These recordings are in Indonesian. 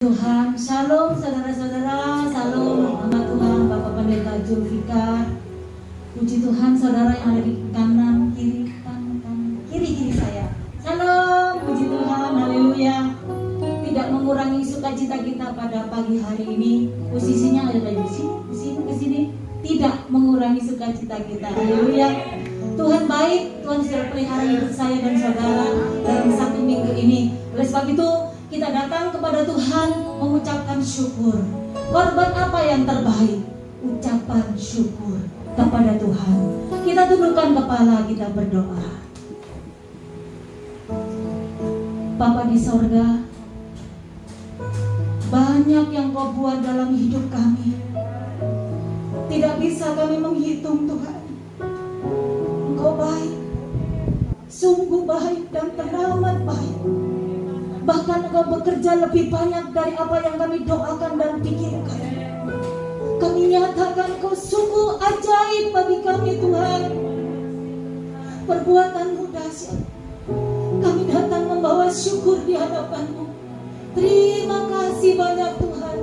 Tuhan, shalom saudara-saudara, shalom sama Tuhan Bapak Pendeta Julfikar. Puji Tuhan saudara yang ada di kanan kiri saya. Shalom, puji Tuhan, haleluya. Tidak mengurangi sukacita kita pada pagi hari ini. Posisinya ada dari sini ke sini. Tidak mengurangi sukacita kita, haleluya. Tuhan baik, Tuhan sudah pelihara hidup saya dan saudara dalam satu minggu ini. Oleh sebab itu kita datang kepada Tuhan mengucapkan syukur. Korban apa yang terbaik? Ucapan syukur kepada Tuhan. Kita tundukkan kepala, kita berdoa. Bapa di sorga, banyak yang Kau buat dalam hidup kami. Tidak bisa kami menghitung Tuhan. Engkau baik, sungguh baik dan teramat baik. Bahkan Engkau bekerja lebih banyak dari apa yang kami doakan dan pikirkan. Kami nyatakan Kau sungguh ajaib bagi kami Tuhan. Perbuatan-Mu dahsyat. Kami datang membawa syukur di hadapan-Mu. Terima kasih banyak Tuhan.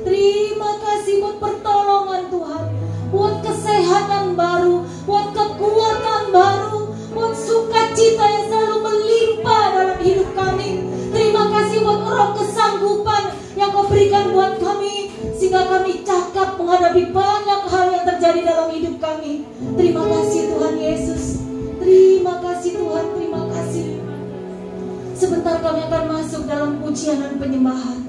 Terima kasih buat pertolongan Tuhan, buat kesehatan baru, buat kekuatan baru, buat sukacita yang selalu melimpah dalam hidup kami. Terima kasih buat roh kesanggupan yang Kau berikan buat kami, sehingga kami cakap menghadapi banyak hal yang terjadi dalam hidup kami. Terima kasih Tuhan Yesus. Terima kasih Tuhan, terima kasih. Sebentar kami akan masuk dalam pujian dan penyembahan.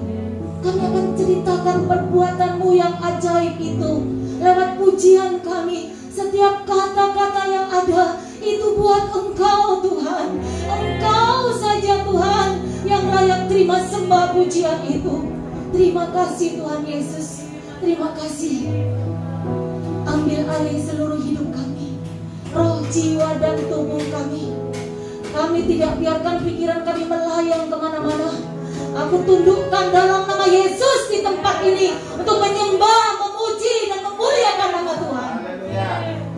Kami akan ceritakan perbuatan-Mu yang ajaib itu lewat pujian kami. Setiap kata-kata yang ada itu buat Engkau Tuhan. Engkau saja Tuhan yang layak terima sembah pujian itu. Terima kasih Tuhan Yesus. Terima kasih. Ambil alih seluruh hidup kami, roh, jiwa, dan tubuh kami. Kami tidak biarkan pikiran kami melayang kemana-mana. Aku tundukkan dalam nama Yesus di tempat ini untuk menyembah, memuji, dan memuliakan nama Tuhan.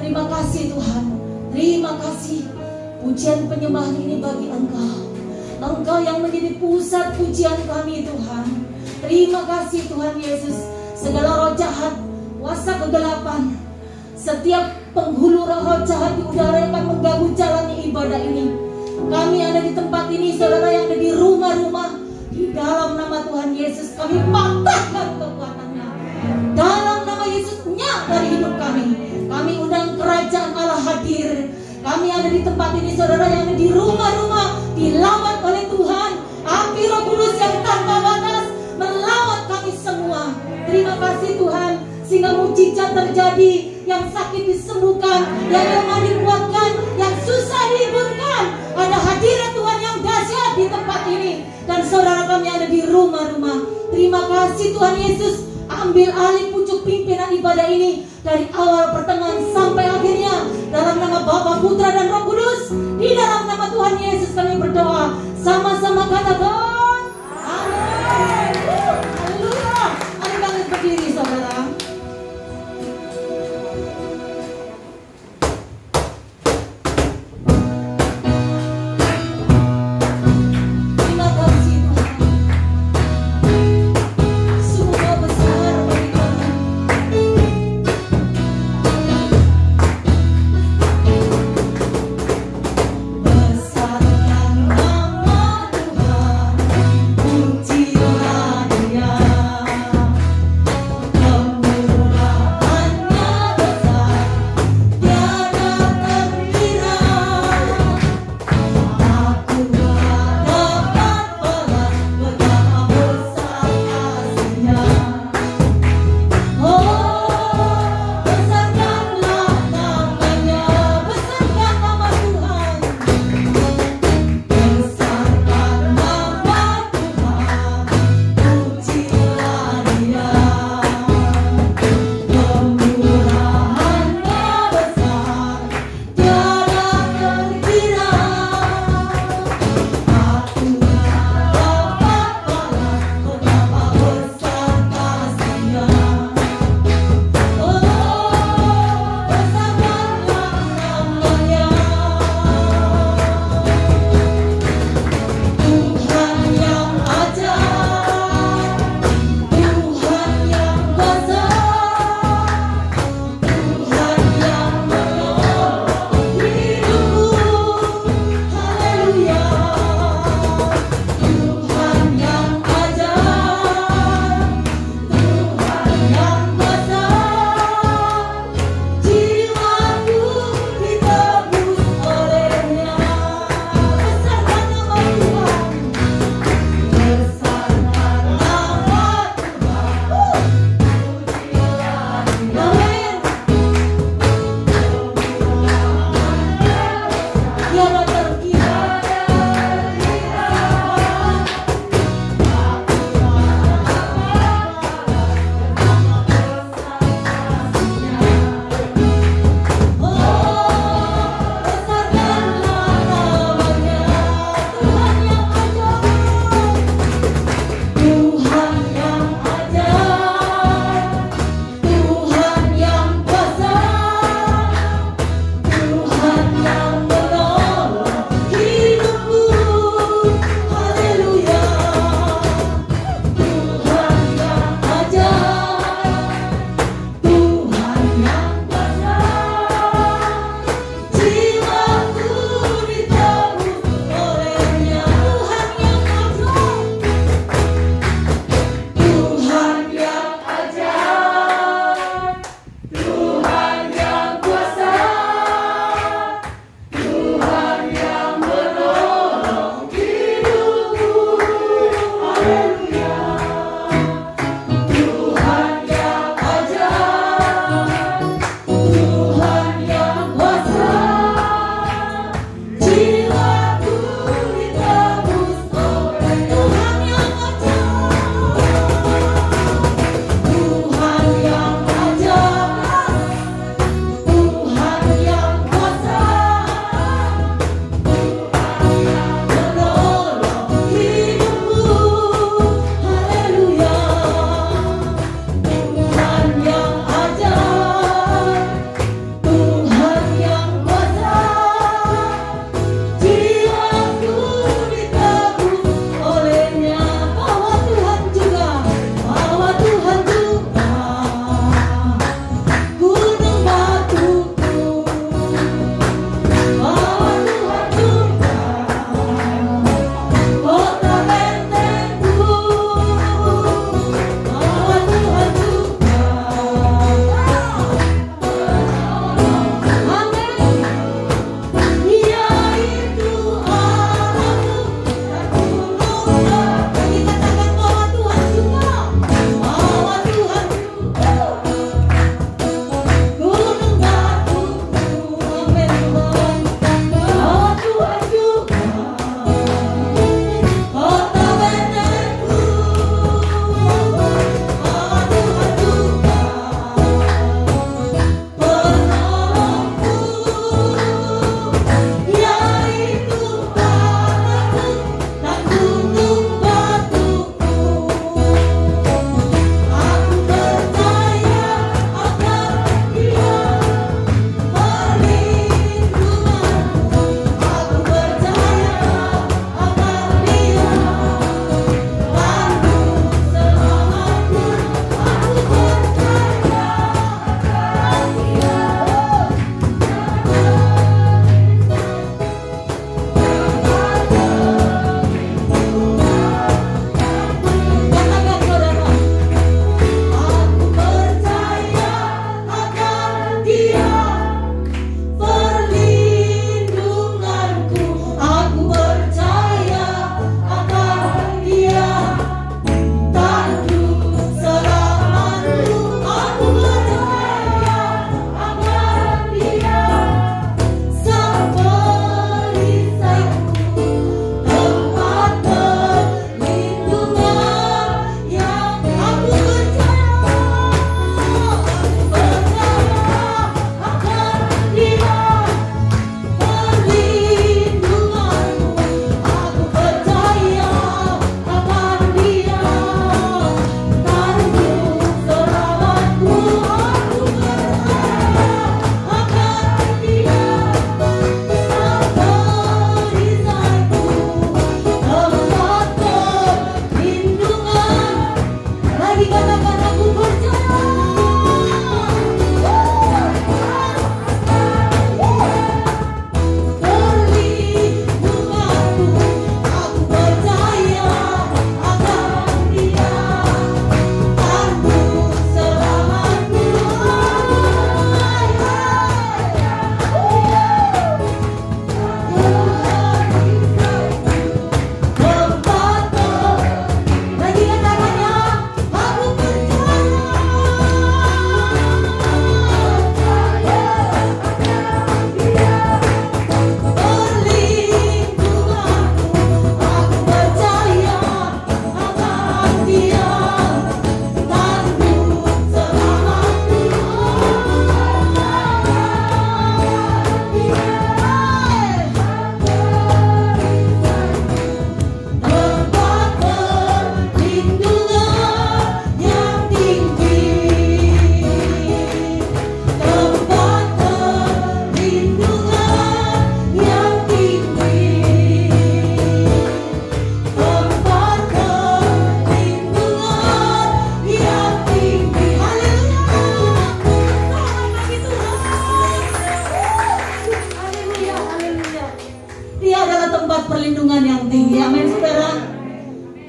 Terima kasih Tuhan. Terima kasih. Pujian penyembahan ini bagi Engkau. Engkau yang menjadi pusat pujian kami Tuhan. Terima kasih Tuhan Yesus. Segala roh jahat, kuasa kegelapan, setiap penghulu roh jahat di udara yang akan mengganggu jalannya ibadah ini. Kami ada di tempat ini, saudara yang ada di rumah-rumah, di dalam nama Tuhan Yesus kami patahkan kekuatannya. Dalam nama Yesus nyat dari hidup kami. Kami undang kerajaan Allah hadir. Kami ada di tempat ini, saudara yang ada di rumah-rumah, dilawat oleh Tuhan. Api Roh Kudus yang tanpa batas melawat kami semua. Terima kasih Tuhan, sehingga mujizat terjadi, yang sakit disembuhkan, yang lemah dikuatkan, yang susah dihiburkan. Ada hadirat Tuhan yang dahsyat di tempat ini. Dan saudara kami ada di rumah-rumah. Terima kasih Tuhan Yesus. Ambil alih pucuk pimpinan ibadah ini dari awal pertengahan sampai akhirnya. Dalam nama Bapa, Putra, dan Roh Kudus. Di dalam nama Tuhan Yesus kami berdoa. Sama-sama katakan amin. Haleluya. Mari kami berdiri saudara. Besarkan nama Tuhan.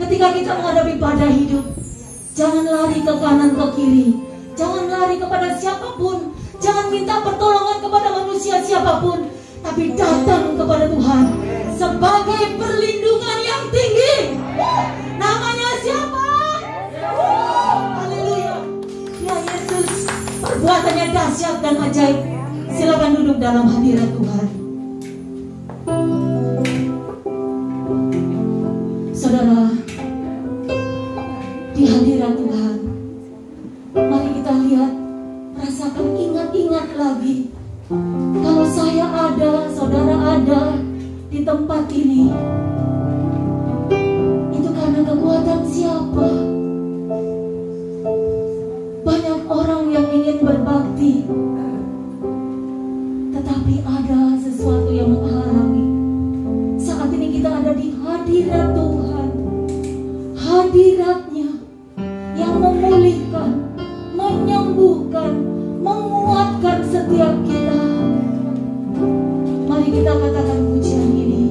Ketika kita menghadapi badai hidup, jangan lari ke kanan ke kiri, jangan lari kepada siapapun, jangan minta pertolongan kepada manusia siapapun, tapi datang kepada Tuhan sebagai perlindungan yang tinggi. Namanya siapa? Haleluya. Ya Yesus, perbuatannya dahsyat dan ajaib. Silakan duduk dalam hadirat Tuhan. Saudara, di hadirat Tuhan, mari kita lihat, rasakan, ingat-ingat lagi. Kalau saya ada, saudara ada di tempat ini, itu karena kekuatan siapa? Banyak orang yang ingin berbakti, tetapi ada sesuatu yang menghalangi. Saat ini kita ada di hadirat Tuhan, hadiratnya yang memulihkan, menyembuhkan, menguatkan setiap kita. Mari kita katakan pujian ini.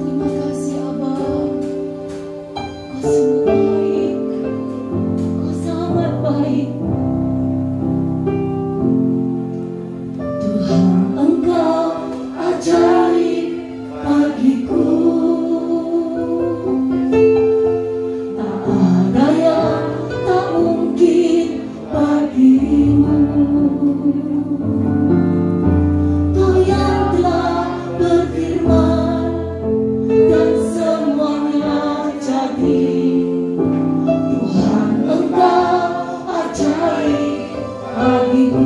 Terima kasih Abba, Kau sungguh baik, Kau sangat baik. Tuhan, Engkau ajaib bagiku. Tak ada yang tak mungkin bagimu. Kau yang telah berfirman dan semuanya jadi. Tuhan, Engkau ajaib bagiku.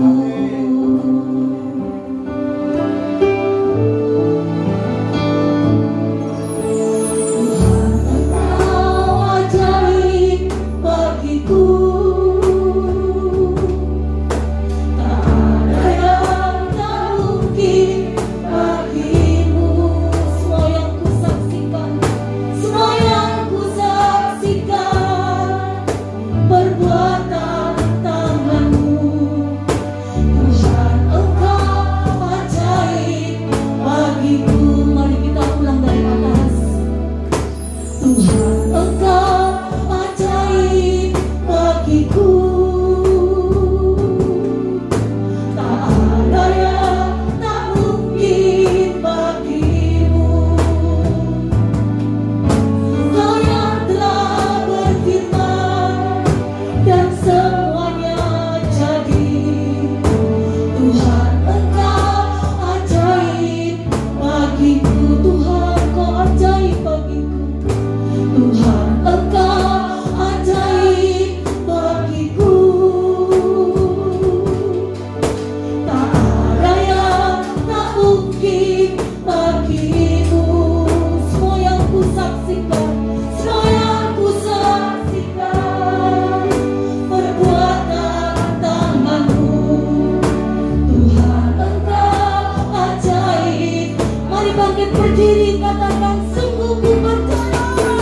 Berdiri katakan, sungguh ku percaya,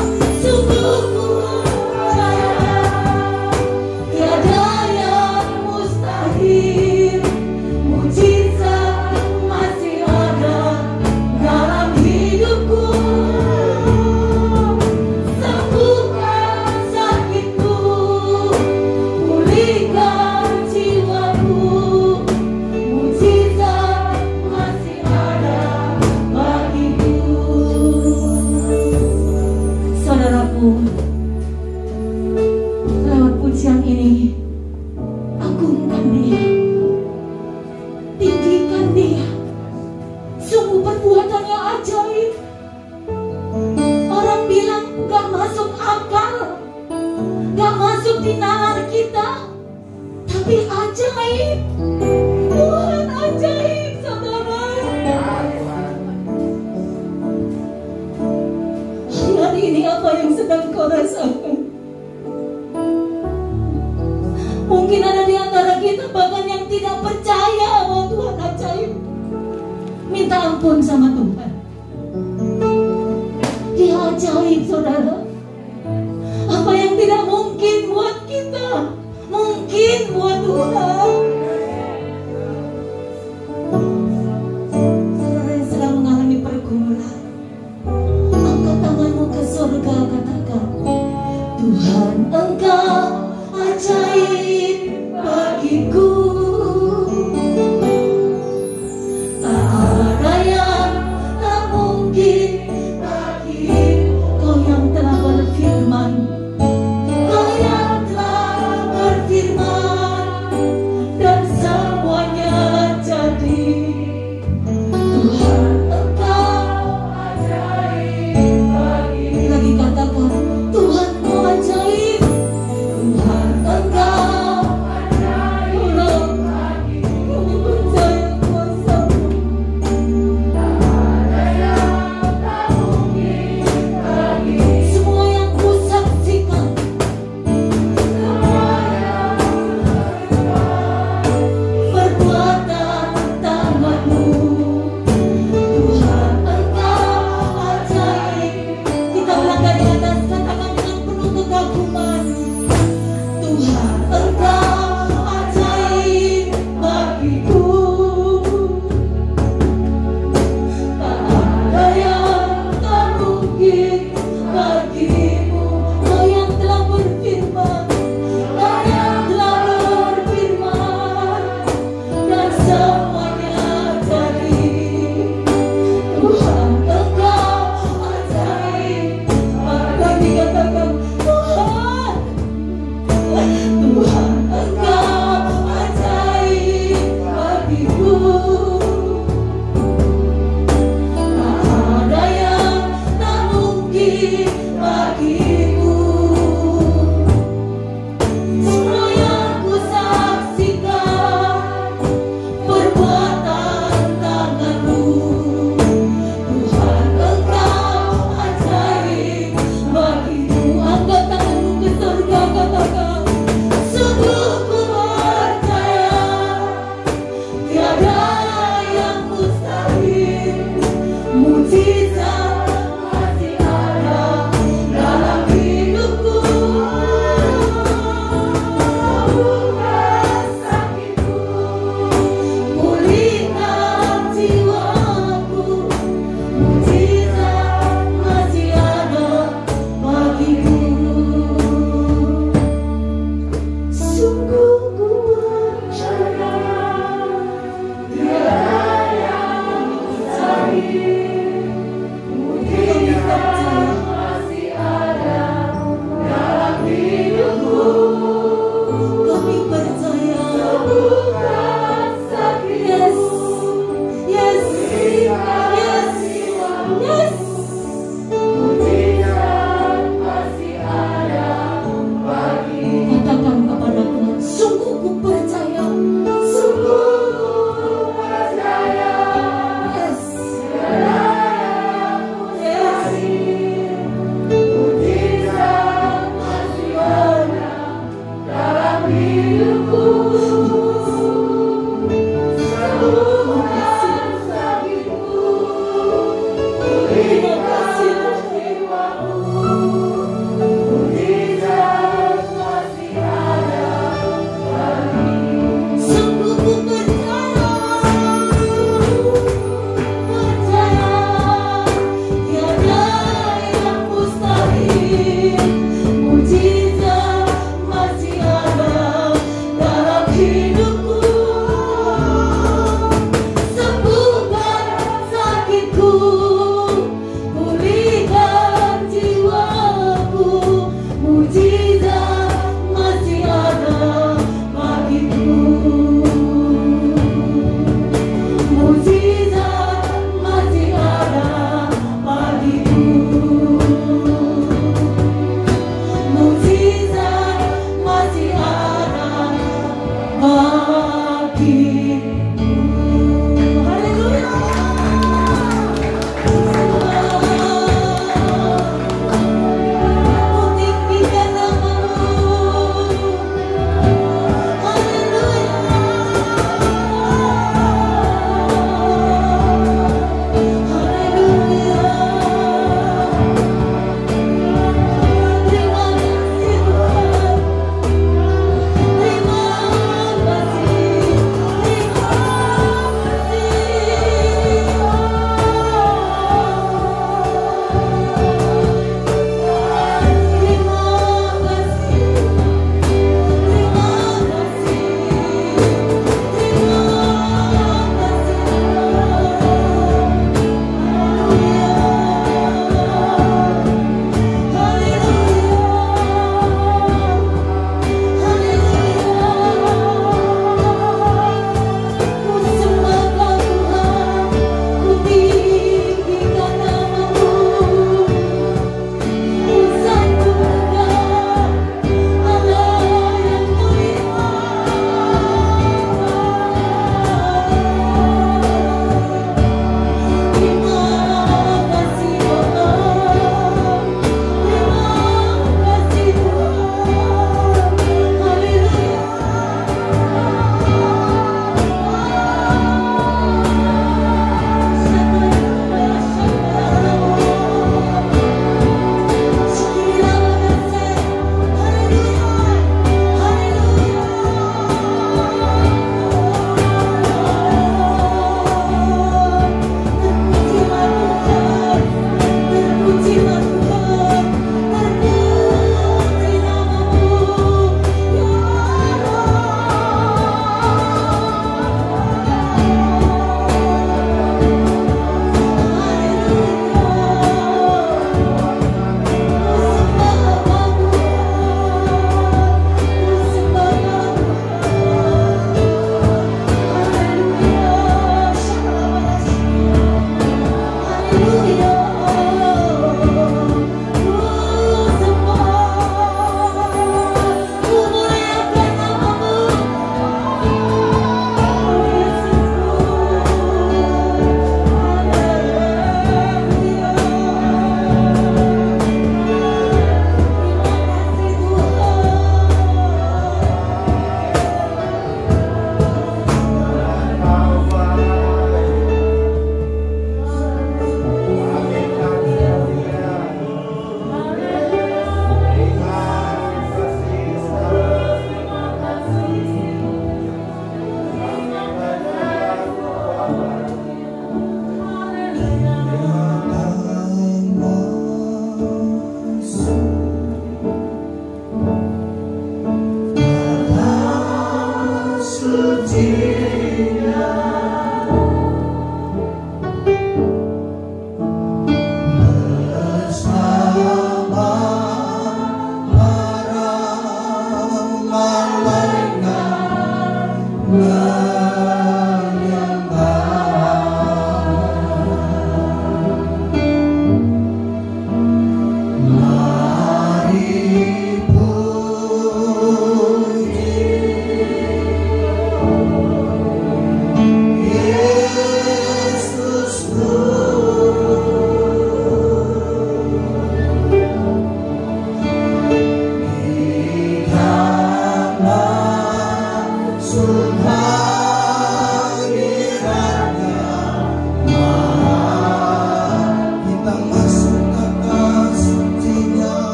sungguh ku percaya, tiada yang mustahil, mujizat masih ada dalam hidupku. Sembuhkan sakitku, pulihkan jiwaku, mujizat masih ada. Saudaraku, lewat pujian ini, agungkan Dia, tinggikan Dia. Sungguh perbuatannya ajaib. Orang bilang gak masuk akal, gak masuk di nalar kita, tapi ajaib. Tuhan ajaib, saudara. Hari ini apa yang sedang kau rasakan? Mungkin ada di antara kita bahkan yang tidak percaya bahwa Tuhan ajaib. Minta ampun sama Tuhan. Dia ajaib, saudara. Apa yang tidak mungkin buat kita, mungkin buat Tuhan. Saudara yang sedang mengalami pergumulan, angkat tangan Tuhan Engkau ajaib bagiku. Tak ada yang tak mungkin bagimu. Kau yang telah berfirman, Kau yang telah berfirman, dan semuanya jadi. Tuhan Engkau ajaib bagiku. Lagi katakan, Tuhan Engkau ajaib. Tuhan Engkau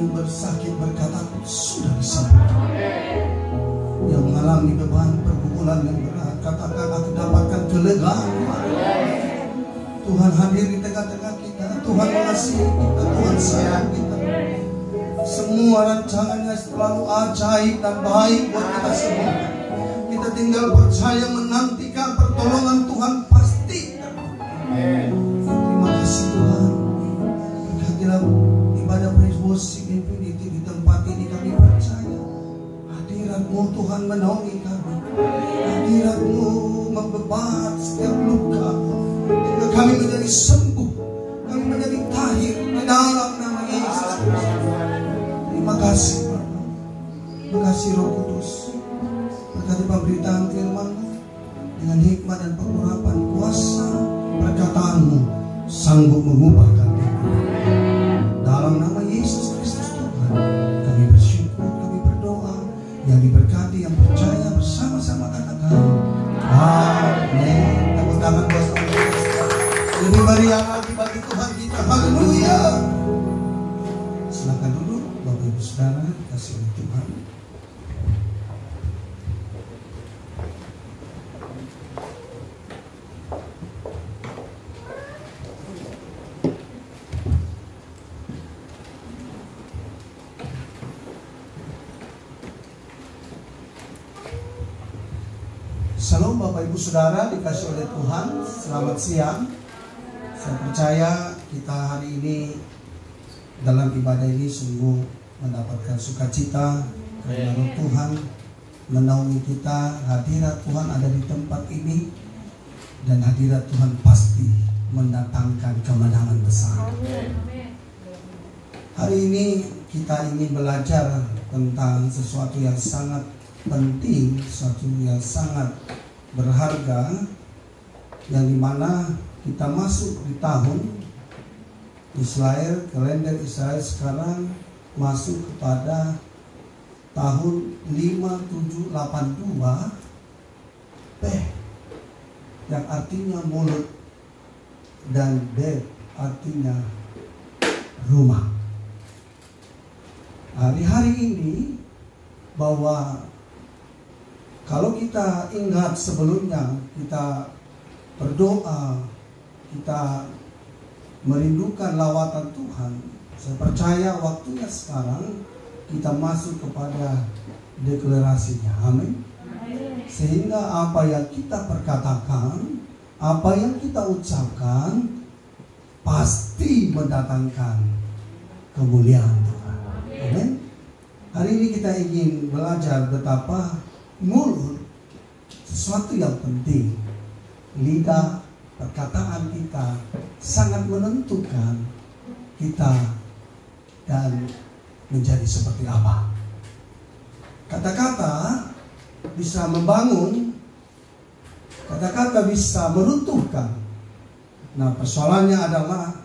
yang bersakit berkata sudah disembuhkan. Yang mengalami beban pergumulan yang berat, katakan aku dapatkan kelegaan. Tuhan hadir di tengah-tengah kita. Tuhan mengasihi kita, Tuhan sayang kita. Semua rancangannya selalu ajaib dan baik buat kita semua. Kita tinggal percaya menantikan pertolongan Tuhan pasti. Terima kasih Tuhan. Berkatilah ibadah praise worship Infinity di tempat ini. Kami percaya hadirat-Mu Tuhan menaungi kami. Hadirat-Mu membebat setiap luka hingga kami menjadi sembuh, kami menjadi tahir di dalam nama Yesus. Terima kasih Bapa. Terima kasih Roh Kudus. Berkati pemberitaan firman-Mu dengan hikmat dan pengurapan kuasa perkataan-Mu sanggup mengubahkan diri. Dalam nama Yesus Kristus Tuhan, kami bersyukur, kami berdoa. Yang diberkati, yang percaya bersama-sama katakan amin. Tepuk tangan buat Allah. Lebih meriah lagi bagi Tuhan kita. Haleluya. Silakan duduk Bapak Ibu Saudara dikasih oleh Tuhan. Shalom Bapak Ibu Saudara dikasih oleh Tuhan. Selamat siang. Saya percaya kita hari ini dalam ibadah ini sungguh mendapatkan sukacita karena Roh Tuhan menaungi kita. Hadirat Tuhan ada di tempat ini dan hadirat Tuhan pasti mendatangkan kemenangan besar. Hari ini kita ingin belajar tentang sesuatu yang sangat penting, sesuatu yang sangat berharga, yang dimana kita masuk di tahun Israel, kalender Israel sekarang masuk kepada tahun 5782 yang artinya mulut dan Bet artinya rumah. Hari-hari ini bahwa kalau kita ingat sebelumnya kita berdoa, kita merindukan lawatan Tuhan, saya percaya waktunya sekarang kita masuk kepada deklarasinya. Amin. Sehingga apa yang kita perkatakan, apa yang kita ucapkan pasti mendatangkan kemuliaan Tuhan. Amin. Hari ini kita ingin belajar betapa mulut sesuatu yang penting. Lidah, perkataan kita sangat menentukan kita dan menjadi seperti apa. Kata-kata bisa membangun, kata-kata bisa meruntuhkan. Nah, persoalannya adalah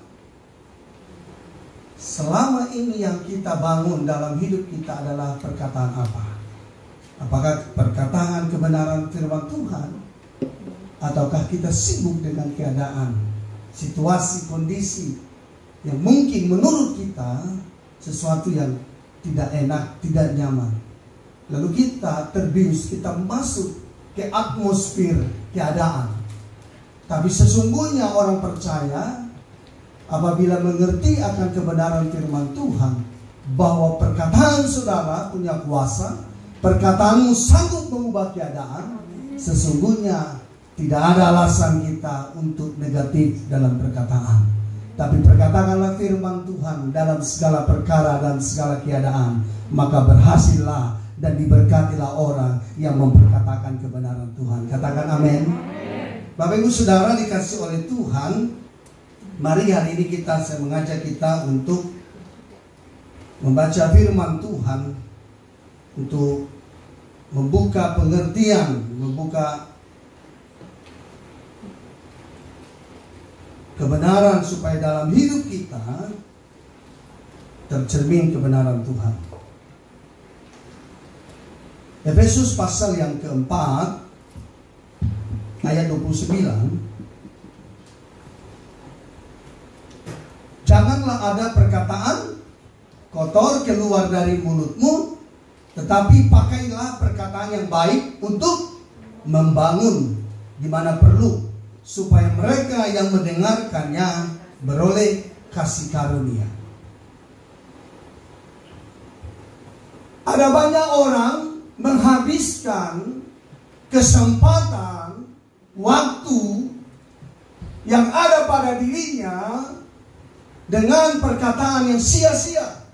selama ini yang kita bangun dalam hidup kita adalah perkataan apa? Apakah perkataan kebenaran firman Tuhan, ataukah kita sibuk dengan keadaan, situasi, kondisi yang mungkin menurut kita sesuatu yang tidak enak, tidak nyaman. Lalu kita terbius, kita masuk ke atmosfer keadaan. Tapi sesungguhnya orang percaya apabila mengerti akan kebenaran firman Tuhan, bahwa perkataan saudara punya kuasa, perkataanmu sanggup mengubah keadaan, sesungguhnya tidak ada alasan kita untuk negatif dalam perkataan. Tapi perkatakanlah firman Tuhan dalam segala perkara dan segala keadaan, maka berhasillah dan diberkatilah orang yang memperkatakan kebenaran Tuhan. Katakan amin. Bapak Ibu Saudara dikasih oleh Tuhan, mari hari ini saya mengajak kita untuk membaca firman Tuhan, untuk membuka pengertian, membuka kebenaran supaya dalam hidup kita tercermin kebenaran Tuhan. Efesus pasal yang keempat ayat 29. Janganlah ada perkataan kotor keluar dari mulutmu, tetapi pakailah perkataan yang baik untuk membangun di mana perlu, supaya mereka yang mendengarkannya beroleh kasih karunia. Ada banyak orang menghabiskan kesempatan, waktu yang ada pada dirinya dengan perkataan yang sia-sia,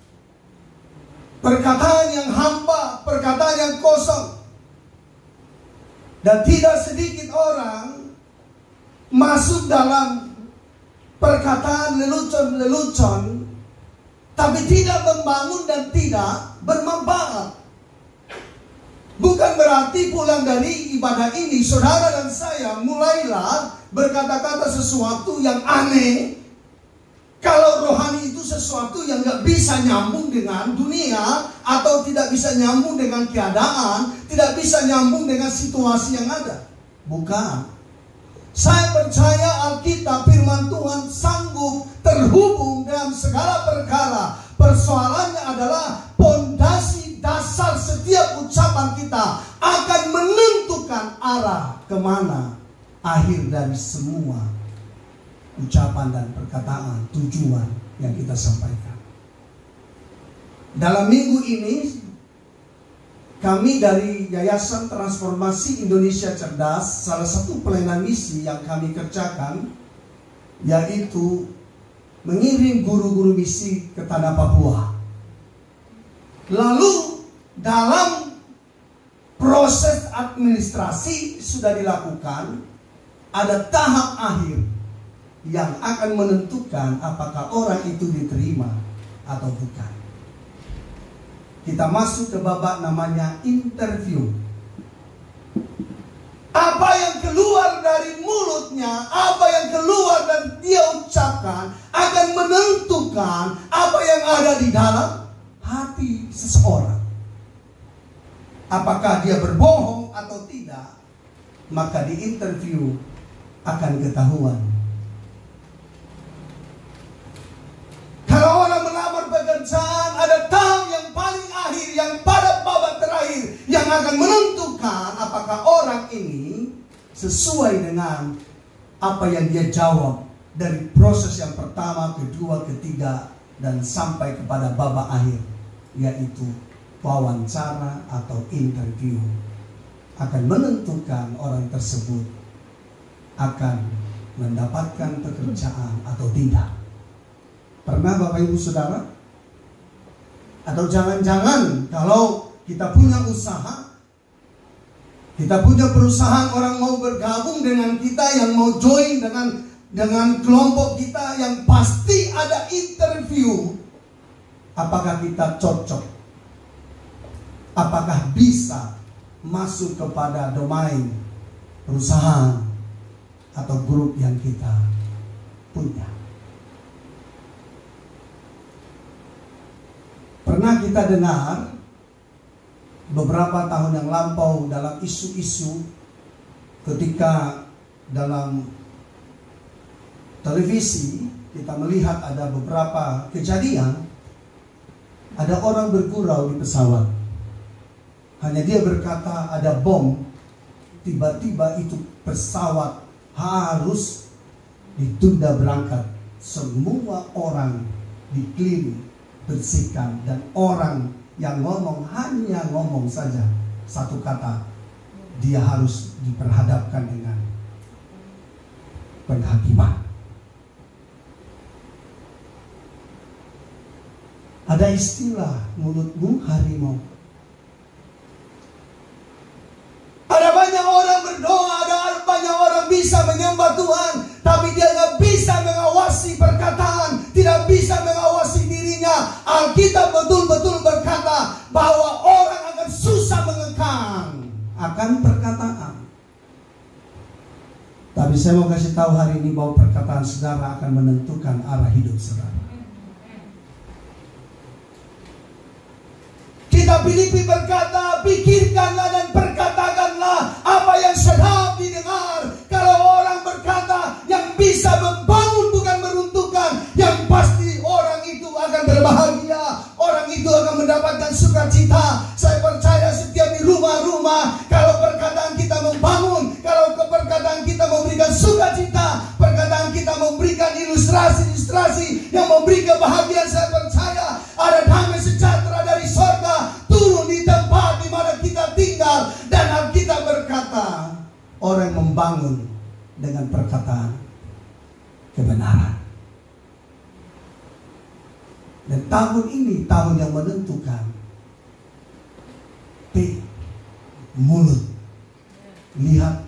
perkataan yang hampa, perkataan yang kosong. Dan tidak sedikit orang masuk dalam perkataan lelucon-lelucon, tapi tidak membangun dan tidak bermanfaat. Bukan berarti pulang dari ibadah ini saudara dan saya mulailah berkata-kata sesuatu yang aneh. Kalau rohani itu sesuatu yang gak bisa nyambung dengan dunia, atau tidak bisa nyambung dengan keadaan, tidak bisa nyambung dengan situasi yang ada. Bukan. Saya percaya Alkitab firman Tuhan sanggup terhubung dalam segala perkara. Persoalannya adalah pondasi dasar setiap ucapan kita akan menentukan arah kemana akhir dari semua ucapan dan perkataan, tujuan yang kita sampaikan. Dalam minggu ini kami dari Yayasan Transformasi Indonesia Cerdas, salah satu pelayanan misi yang kami kerjakan yaitu mengirim guru-guru misi ke tanah Papua. Lalu dalam proses administrasi sudah dilakukan, ada tahap akhir yang akan menentukan apakah orang itu diterima atau bukan. Kita masuk ke babak namanya interview. Apa yang keluar dari mulutnya, apa yang keluar dan dia ucapkan akan menentukan apa yang ada di dalam hati seseorang. Apakah dia berbohong atau tidak, maka di interview akan ketahuan. Kalau orang melamar pekerjaan, ada tahap yang paling akhir, yang pada babak terakhir, yang akan menentukan apakah orang ini sesuai dengan apa yang dia jawab dari proses yang pertama, kedua, ketiga, dan sampai kepada babak akhir, yaitu wawancara atau interview. Akan menentukan orang tersebut akan mendapatkan pekerjaan atau tidak. Pernah Bapak Ibu Saudara? Atau jangan-jangan kalau kita punya usaha, kita punya perusahaan, orang mau bergabung dengan kita, yang mau join dengan kelompok kita, yang pasti ada interview. Apakah kita cocok? Apakah bisa masuk kepada domain perusahaan atau grup yang kita punya? Pernah kita dengar beberapa tahun yang lampau dalam isu-isu ketika dalam televisi kita melihat ada beberapa kejadian, ada orang bergurau di pesawat. Hanya dia berkata ada bom, tiba-tiba itu pesawat harus ditunda berangkat. Semua orang dikeliling, bersihkan, dan orang yang ngomong hanya ngomong saja satu kata, dia harus diperhadapkan dengan penghakiman. Ada istilah mulutmu harimau. Ada banyak orang berdoa, ada banyak orang bisa menyembah Tuhan, tapi dia nggak bisa mengawasi perkataan, tidak bisa mengawasi dirinya. Alkitab betul-betul berkata bahwa orang akan susah mengekang akan perkataan. Tapi saya mau kasih tahu hari ini bahwa perkataan saudara akan menentukan arah hidup saudara. Kitab Filipi berkata, pikirkanlah dan perkatakanlah apa yang sedap didengar. Kalau orang berkata yang bisa membangun bukan meruntuhkan, yang pasti orang itu akan berbahagia. Orang itu akan mendapatkan sukacita. Saya percaya setiap di rumah-rumah, kalau perkataan kita membangun, kalau perkataan kita memberikan sukacita, perkataan kita memberikan ilustrasi-ilustrasi yang memberi kebahagiaan, saya percaya ada damai sejahtera dari sorga turun di tempat di mana kita tinggal. Dan Alkitab berkata, orang membangun dengan perkataan kebenaran. Dan tahun ini tahun yang menentukan. Mulut. Lihat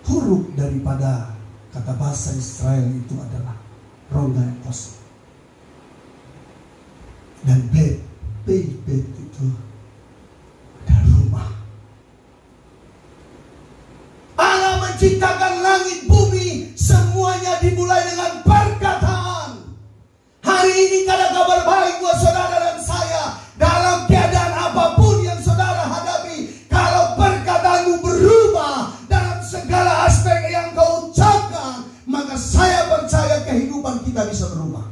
huruf daripada kata bahasa Israel itu adalah rongga yang kosong. Dan bet itu ada rumah. Allah menciptakan langit bumi, semuanya dimulai dengan perkataan. Hari ini ada kabar baik buat saudara dan saya. Dalam keadaan apapun yang saudara hadapi, kalau perkataanmu berubah dalam segala aspek yang kau ucapkan, maka saya percaya kehidupan kita bisa berubah.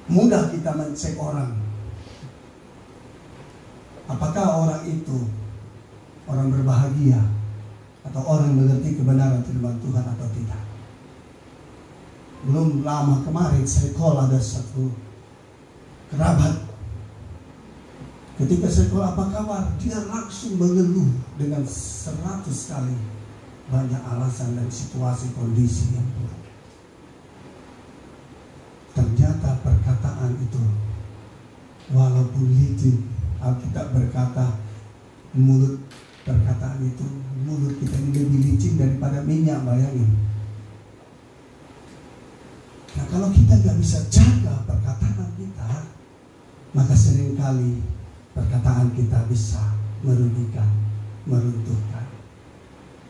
Mudah kita mencek orang. Apakah orang itu orang berbahagia atau orang mengerti kebenaran firman Tuhan atau tidak? Belum lama kemarin saya call ada satu kerabat. Ketika saya call apa kabar, dia langsung mengeluh dengan 100 kali banyak alasan dan situasi kondisi yang buruk. Ternyata perkataan itu walaupun licin, Alkitab berkata mulut perkataan itu, mulut kita ini lebih licin daripada minyak, bayangin. Nah, kalau kita nggak bisa jaga perkataan kita, maka seringkali perkataan kita bisa merugikan, meruntuhkan.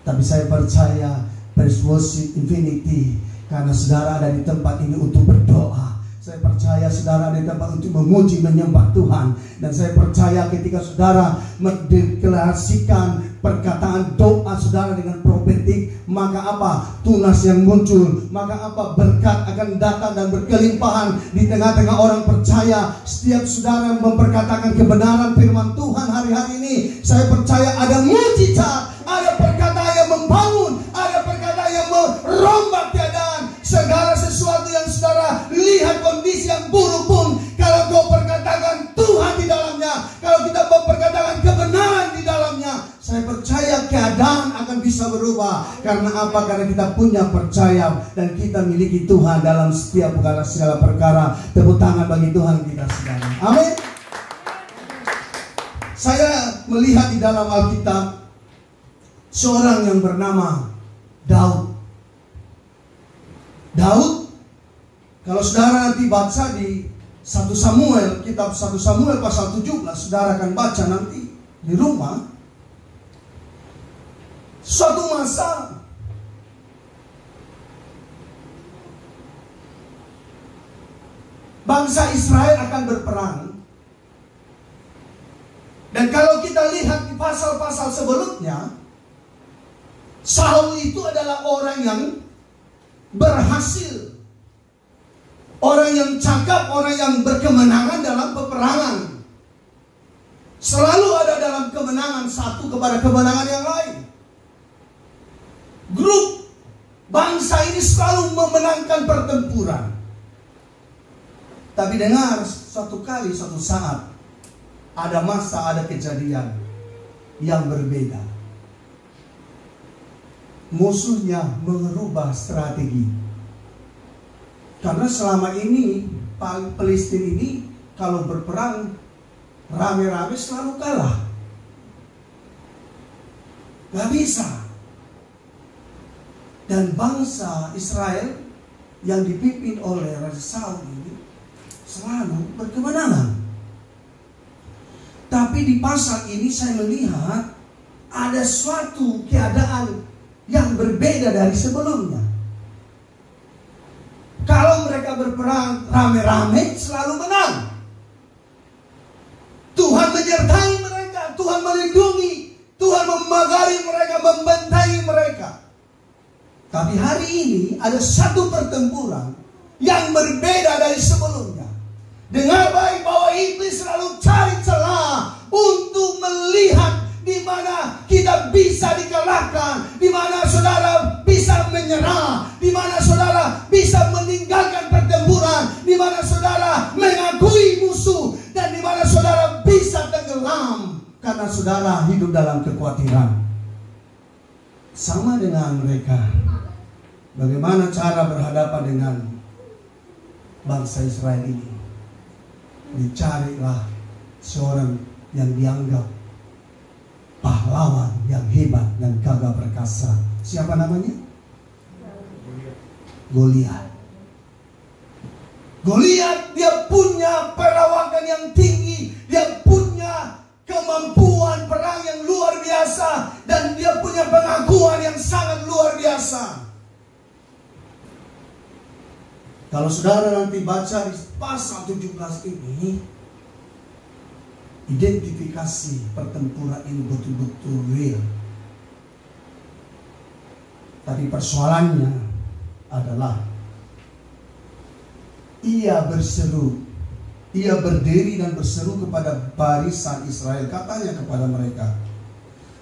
Tapi saya percaya Persuasive Infinity, karena saudara ada di tempat ini untuk berdoa. Saya percaya saudara ada di tempat untuk memuji, menyembah Tuhan. Dan saya percaya ketika saudara mendeklarasikan perkataan doa saudara dengan profetik, maka apa? Tunas yang muncul. Maka apa? Berkat akan datang dan berkelimpahan di tengah-tengah orang percaya. Setiap saudara memperkatakan kebenaran firman Tuhan hari-hari ini, saya percaya ada mujizat, ada perkataan yang membangun, ada perkataan yang merombak keadaan. Segala sesuatu yang saudara lihat kondisi yang buruk pun, kalau kau perkatakan Tuhan di dalamnya, kalau kita memperkatakan kebenaran di dalamnya, saya percaya keadaan akan bisa berubah. Karena apa? Karena kita punya percaya dan kita miliki Tuhan dalam setiap segala perkara. Tepuk tangan bagi Tuhan kita sekalian. Amin. Saya melihat di dalam Alkitab seorang yang bernama Daud. Daud, kalau saudara nanti baca di 1 Samuel, kitab 1 Samuel pasal 17, saudara akan baca nanti di rumah. Suatu masa bangsa Israel akan berperang. Dan kalau kita lihat di pasal-pasal sebelumnya, Saul itu adalah orang yang berhasil, orang yang cakap, orang yang berkemenangan dalam peperangan. Selalu ada dalam kemenangan satu kepada kemenangan yang lain. Grup bangsa ini selalu memenangkan pertempuran. Tapi dengar, suatu saat ada masa, ada kejadian yang berbeda. Musuhnya mengubah strategi. Karena selama ini Palestina ini kalau berperang rame-rame selalu kalah. Gak bisa. Dan bangsa Israel yang dipimpin oleh Raja Saul ini selalu berkemenangan. Tapi di pasal ini saya melihat ada suatu keadaan yang berbeda dari sebelumnya. Kalau mereka berperang rame-rame selalu menang. Tuhan menyertai mereka, Tuhan melindungi, Tuhan memagari mereka, membantai mereka. Tapi hari ini ada satu pertempuran yang berbeda dari sebelumnya. Dengar baik bahwa iblis selalu cari celah untuk melihat di mana kita bisa dikalahkan, di mana saudara bisa menyerah, di mana saudara bisa meninggalkan pertempuran, di mana saudara mengakui musuh, dan di mana saudara bisa tenggelam karena saudara hidup dalam kekhawatiran. Sama dengan mereka. Bagaimana cara berhadapan dengan bangsa Israel ini? Dicarilah seorang yang dianggap pahlawan yang hebat dan gagah perkasa. Siapa namanya? Goliat. Goliat dia punya perawakan yang tinggi, dia punya kemampuan perang yang luar biasa, dan dia punya pengakuan yang sangat luar biasa. Kalau saudara nanti baca di pasal 17 ini, identifikasi pertempuran ini betul-betul real. Tapi persoalannya adalah ia berseru, ia berdiri dan berseru kepada barisan Israel. Katanya kepada mereka,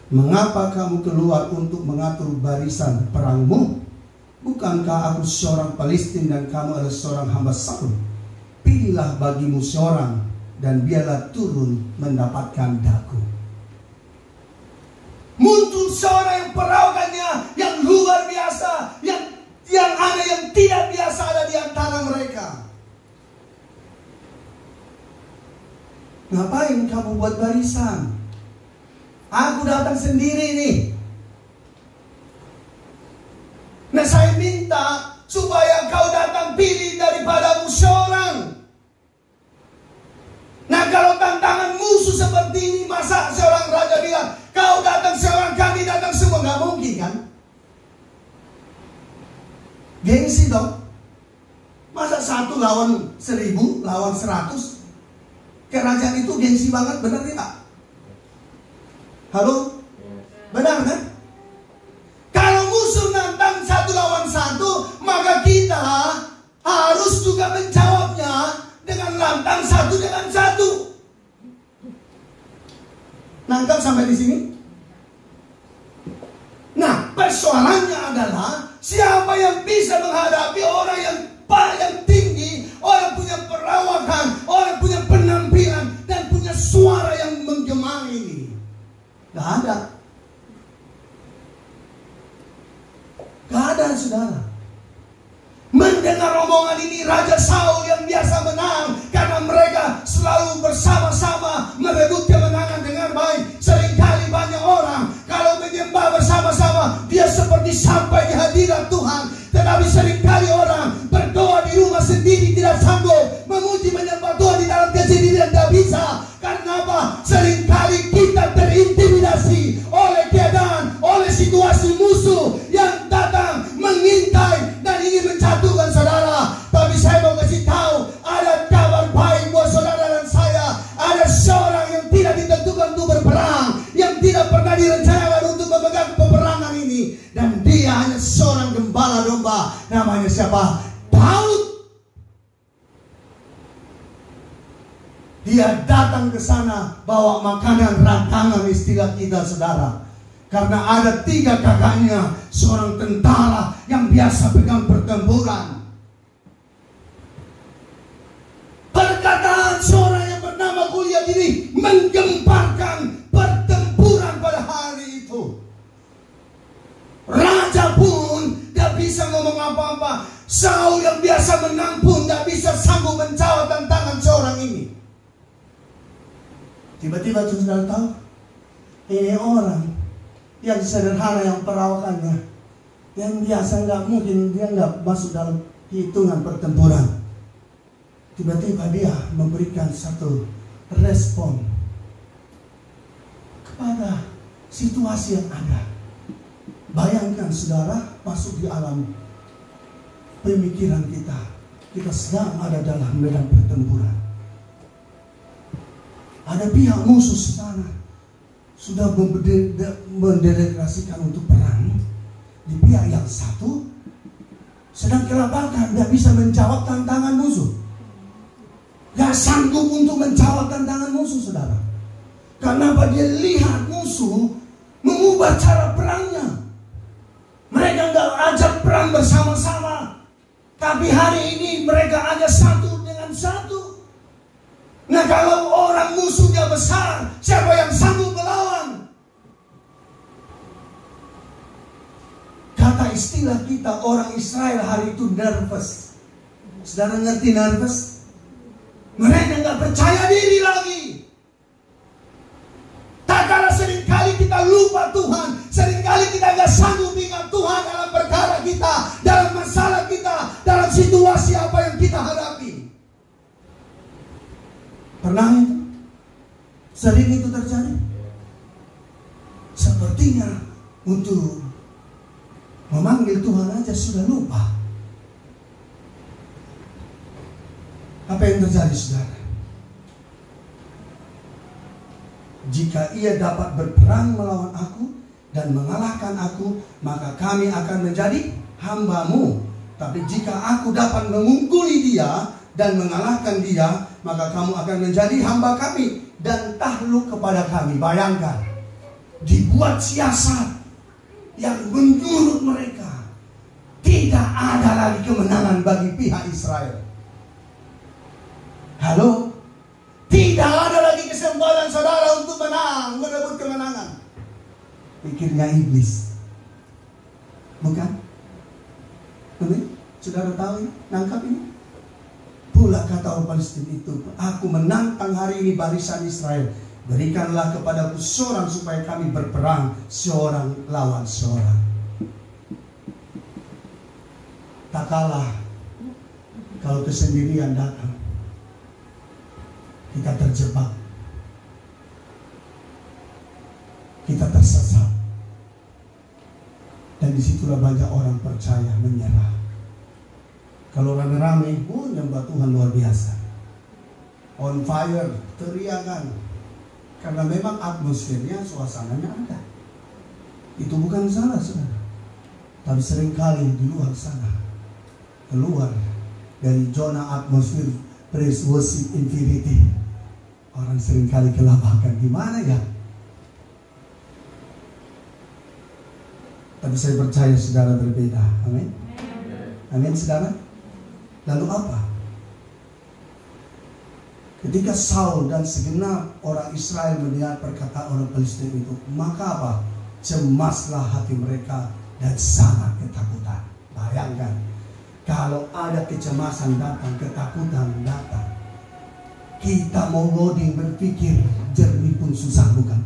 "Mengapa kamu keluar untuk mengatur barisan perangmu? Bukankah aku seorang Palestin dan kamu adalah seorang hamba Saul? Pilihlah bagimu seorang dan biarlah turun mendapatkan dagu." Muncul seorang yang perawakannya yang luar biasa, yang ada yang tidak biasa ada di antara mereka. "Ngapain kamu buat barisan? Aku datang sendiri nih. Nah, saya minta supaya kau datang pilih daripadamu seorang. Nah, kalau tantangan musuh seperti ini, masa seorang raja bilang, kau datang seorang, kami datang semua? Gak mungkin kan? Gengsi dong. Masa 1 lawan 1000, lawan 100? Kerajaan itu gengsi banget, benar tidak? Halo? Benar kan? Kalau musuh nantang 1 lawan 1, maka kita harus juga menjawabnya dengan lantang 1 dengan 1. Nangkap sampai di sini? Nah, persoalannya adalah siapa yang bisa menghadapi orang yang tinggi, orang punya perawakan, orang punya penampilan, dan punya suara yang menggema ini. Gak ada. Gak ada, saudara. Mendengar omongan ini, Raja Saul yang biasa menang karena mereka selalu bersama-sama merebut kemenangan dengan baik. Seringkali banyak orang kalau menyembah bersama-sama, dia seperti sampai di hadirat Tuhan. Tetapi seringkali orang berdoa di rumah sendiri tidak sanggup, memuji menyembah Tuhan di dalam kesendirian tidak bisa. Karena apa? Seringkali kita terintimidasi oleh keadaan, oleh situasi musuh yang datang mengintai dan ingin menjatuhkan saudara. Tapi saya mau kasih tahu, ada kabar baik buat saudara dan saya. Ada seorang yang tidak ditentukan untuk berperang, yang tidak pernah direncanakan untuk memegang peperangan ini, dan dia hanya seorang gembala domba. Namanya siapa? Daud. Dia datang ke sana bawa makanan rantangan, istilah kita, saudara. Karena ada 3 kakaknya, seorang tentara yang biasa pegang pertempuran. Perkataan seorang yang bernama Goliat ini menggemparkan pertempuran pada hari itu. Raja pun tidak bisa ngomong apa-apa. Saul yang biasa menang pun tidak bisa sanggup menjawab tantangan seorang ini. Tiba-tiba saudara tahu, ini orang yang sederhana, yang perawakannya, yang biasa nggak mungkin dia nggak masuk dalam hitungan pertempuran. Tiba-tiba dia memberikan satu respon kepada situasi yang ada. Bayangkan saudara, masuk di alam pemikiran kita. Kita sedang ada dalam medan pertempuran. Ada pihak musuh sana sudah mendeklarasikan untuk perang, di pihak yang satu sedang kelabakan, tidak bisa menjawab tantangan musuh. Gak sanggup untuk menjawab tantangan musuh, saudara. Kenapa? Dia lihat musuh mengubah cara perangnya. Mereka gak ajak perang bersama-sama, tapi hari ini mereka ajak satu dengan satu. Nah, kalau orang musuhnya besar, siapa yang sanggup melawan? Kata istilah kita orang Israel hari itu nervous. Saudara ngerti nervous? Mereka nggak percaya diri lagi. Tak kala seringkali kita lupa Tuhan, seringkali kita nggak sanggup ingat Tuhan dalam perkara kita, dalam masalah kita, dalam situasi apa yang kita hadapi. Pernah itu? Sering itu terjadi? Sepertinya untuk memanggil Tuhan aja sudah lupa. Apa yang terjadi, saudara? Jika ia dapat berperang melawan aku dan mengalahkan aku, maka kami akan menjadi hamba-Mu. Tapi jika aku dapat memungkuli dia dan mengalahkan dia, maka kamu akan menjadi hamba kami dan takluk kepada kami. Bayangkan, dibuat siasat yang menurut mereka tidak ada lagi kemenangan bagi pihak Israel. Halo? Tidak ada lagi kesempatan saudara untuk menang, merebut kemenangan. Pikirnya iblis. Bukan? Amin? Saudara tahu ini? Nangkap ini? Pula kata orang Palestina itu, aku menantang hari ini barisan Israel. Berikanlah kepadaku seorang supaya kami berperang seorang lawan seorang. Tak kalah kalau kesendirian datang, kita terjebak, kita tersesat, dan disitulah banyak orang percaya menyerah. Kalau rame-rame, nyembah Tuhan luar biasa, on fire, teriakan, karena memang atmosfernya, suasananya ada. Itu bukan salah, saudara. Tapi seringkali di luar sana, keluar dari zona atmosfer praise worship infinity, orang seringkali kelabakan. Gimana ya? Tapi saya percaya saudara berbeda. Amin. Amin, saudara. Lalu apa? Ketika Saul dan segenap orang Israel mendengar perkataan orang Palestina itu, maka apa? Cemaslah hati mereka dan sangat ketakutan. Bayangkan, kalau ada kecemasan datang, ketakutan datang, kita mau loading berpikir jernih pun susah, bukan?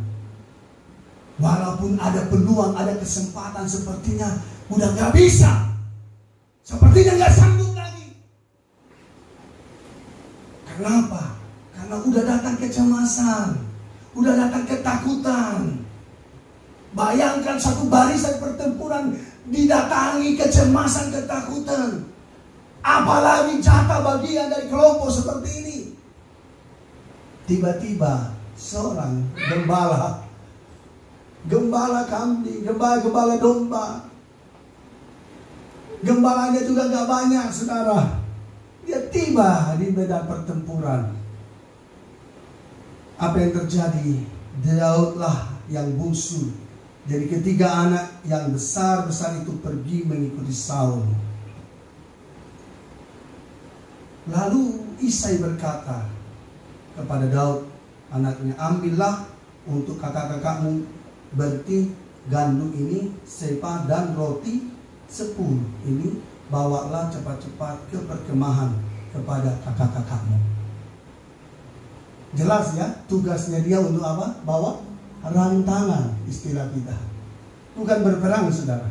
Walaupun ada peluang, ada kesempatan, sepertinya udah gak bisa, sepertinya gak sanggup lagi. Kenapa? Karena udah datang kecemasan, udah datang ketakutan. Bayangkan satu barisan pertempuran didatangi kecemasan, ketakutan. Apalagi jatah bagian dari kelompok seperti ini. Tiba-tiba seorang gembala kambing, gembala domba. Gembalanya juga gak banyak, saudara. Dia tiba di medan pertempuran. Apa yang terjadi? Daudlah yang bungsu. Jadi ketiga anak yang besar-besar itu pergi mengikuti Saul. Lalu Isai berkata kepada Daud, anaknya, ambillah untuk kakak-kakakmu berti gandum ini, sepa dan roti 10 ini, bawalah cepat-cepat ke perkemahan kepada kakak-kakakmu. Jelas ya, tugasnya dia untuk apa? Bawa rantangan, istilah kita. Bukan berperang, saudara.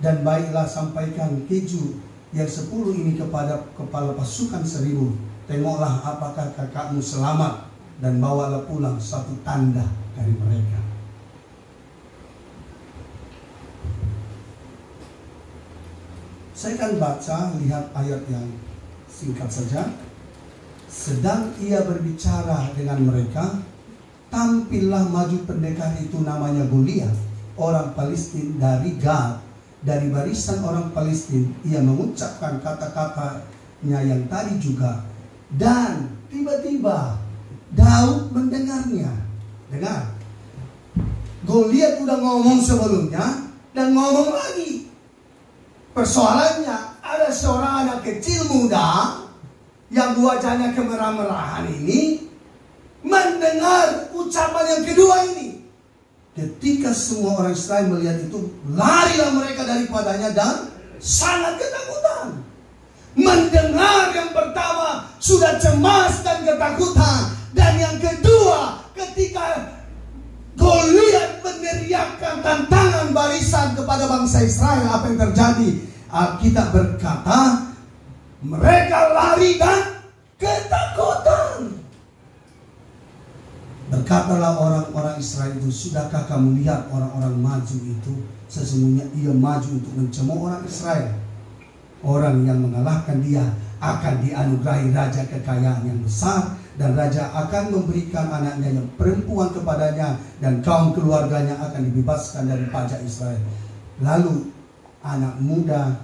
Dan baiklah sampaikan keju yang 10 ini kepada kepala pasukan 1000. Tengoklah apakah kakakmu selamat, dan bawalah pulang satu tanda dari mereka. Saya akan baca, lihat ayat yang singkat saja. Sedang ia berbicara dengan mereka, tampillah maju pendekar itu namanya Goliat, orang Palestina dari Gad, dari barisan orang Palestina, ia mengucapkan kata-katanya yang tadi juga. Dan tiba-tiba Daud mendengarnya. Dengar, Goliat udah ngomong sebelumnya dan ngomong lagi. Persoalannya, ada seorang anak kecil muda yang wajahnya kemerah-merahan ini mendengar ucapan yang kedua ini. Ketika semua orang Israel melihat itu, larilah mereka daripadanya dan sangat ketakutan. Mendengar yang pertama sudah cemas dan ketakutan, dan yang kedua ketika Goliat meneriakkan tantangan barisan kepada bangsa Israel, apa yang terjadi? Alkitab berkata mereka lari dan ketakutan. Berkatalah orang-orang Israel itu, sudahkah kamu lihat orang-orang maju itu? Sesungguhnya ia maju untuk mencemooh orang Israel. Orang yang mengalahkan dia akan dianugerahi raja kekayaan yang besar, dan raja akan memberikan anaknya yang perempuan kepadanya, dan kaum keluarganya akan dibebaskan dari pajak Israel. Lalu anak muda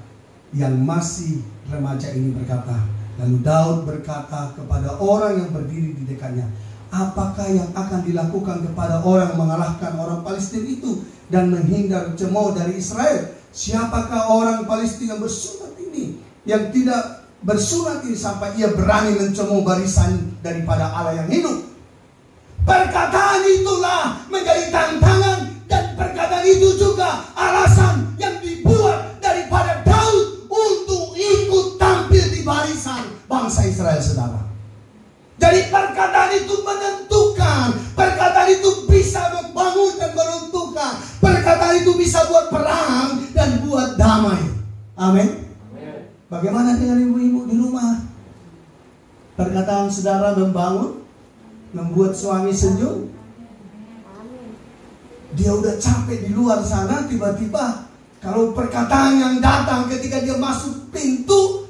yang masih remaja ini berkata, lalu Daud berkata kepada orang yang berdiri di dekatnya, apakah yang akan dilakukan kepada orang yang mengalahkan orang Palestina itu dan menghindar cemooh dari Israel? Siapakah orang Palestina yang bersunat ini, yang tidak bersunat ini, sampai ia berani mencemooh barisan daripada Allah yang hidup? Perkataan itulah menjadi tantangan, dan perkataan itu juga alasan yang dibuat daripada Daud untuk ikut tampil di barisan bangsa Israel, saudara. Jadi perkataan itu menentukan, perkataan itu bisa membangun dan meruntuhkan, perkataan itu bisa buat perang dan buat damai. Amin. Bagaimana dengan ibu-ibu di rumah? Perkataan saudara membangun, membuat suami senyum. Dia udah capek di luar sana, tiba-tiba kalau perkataan yang datang ketika dia masuk pintu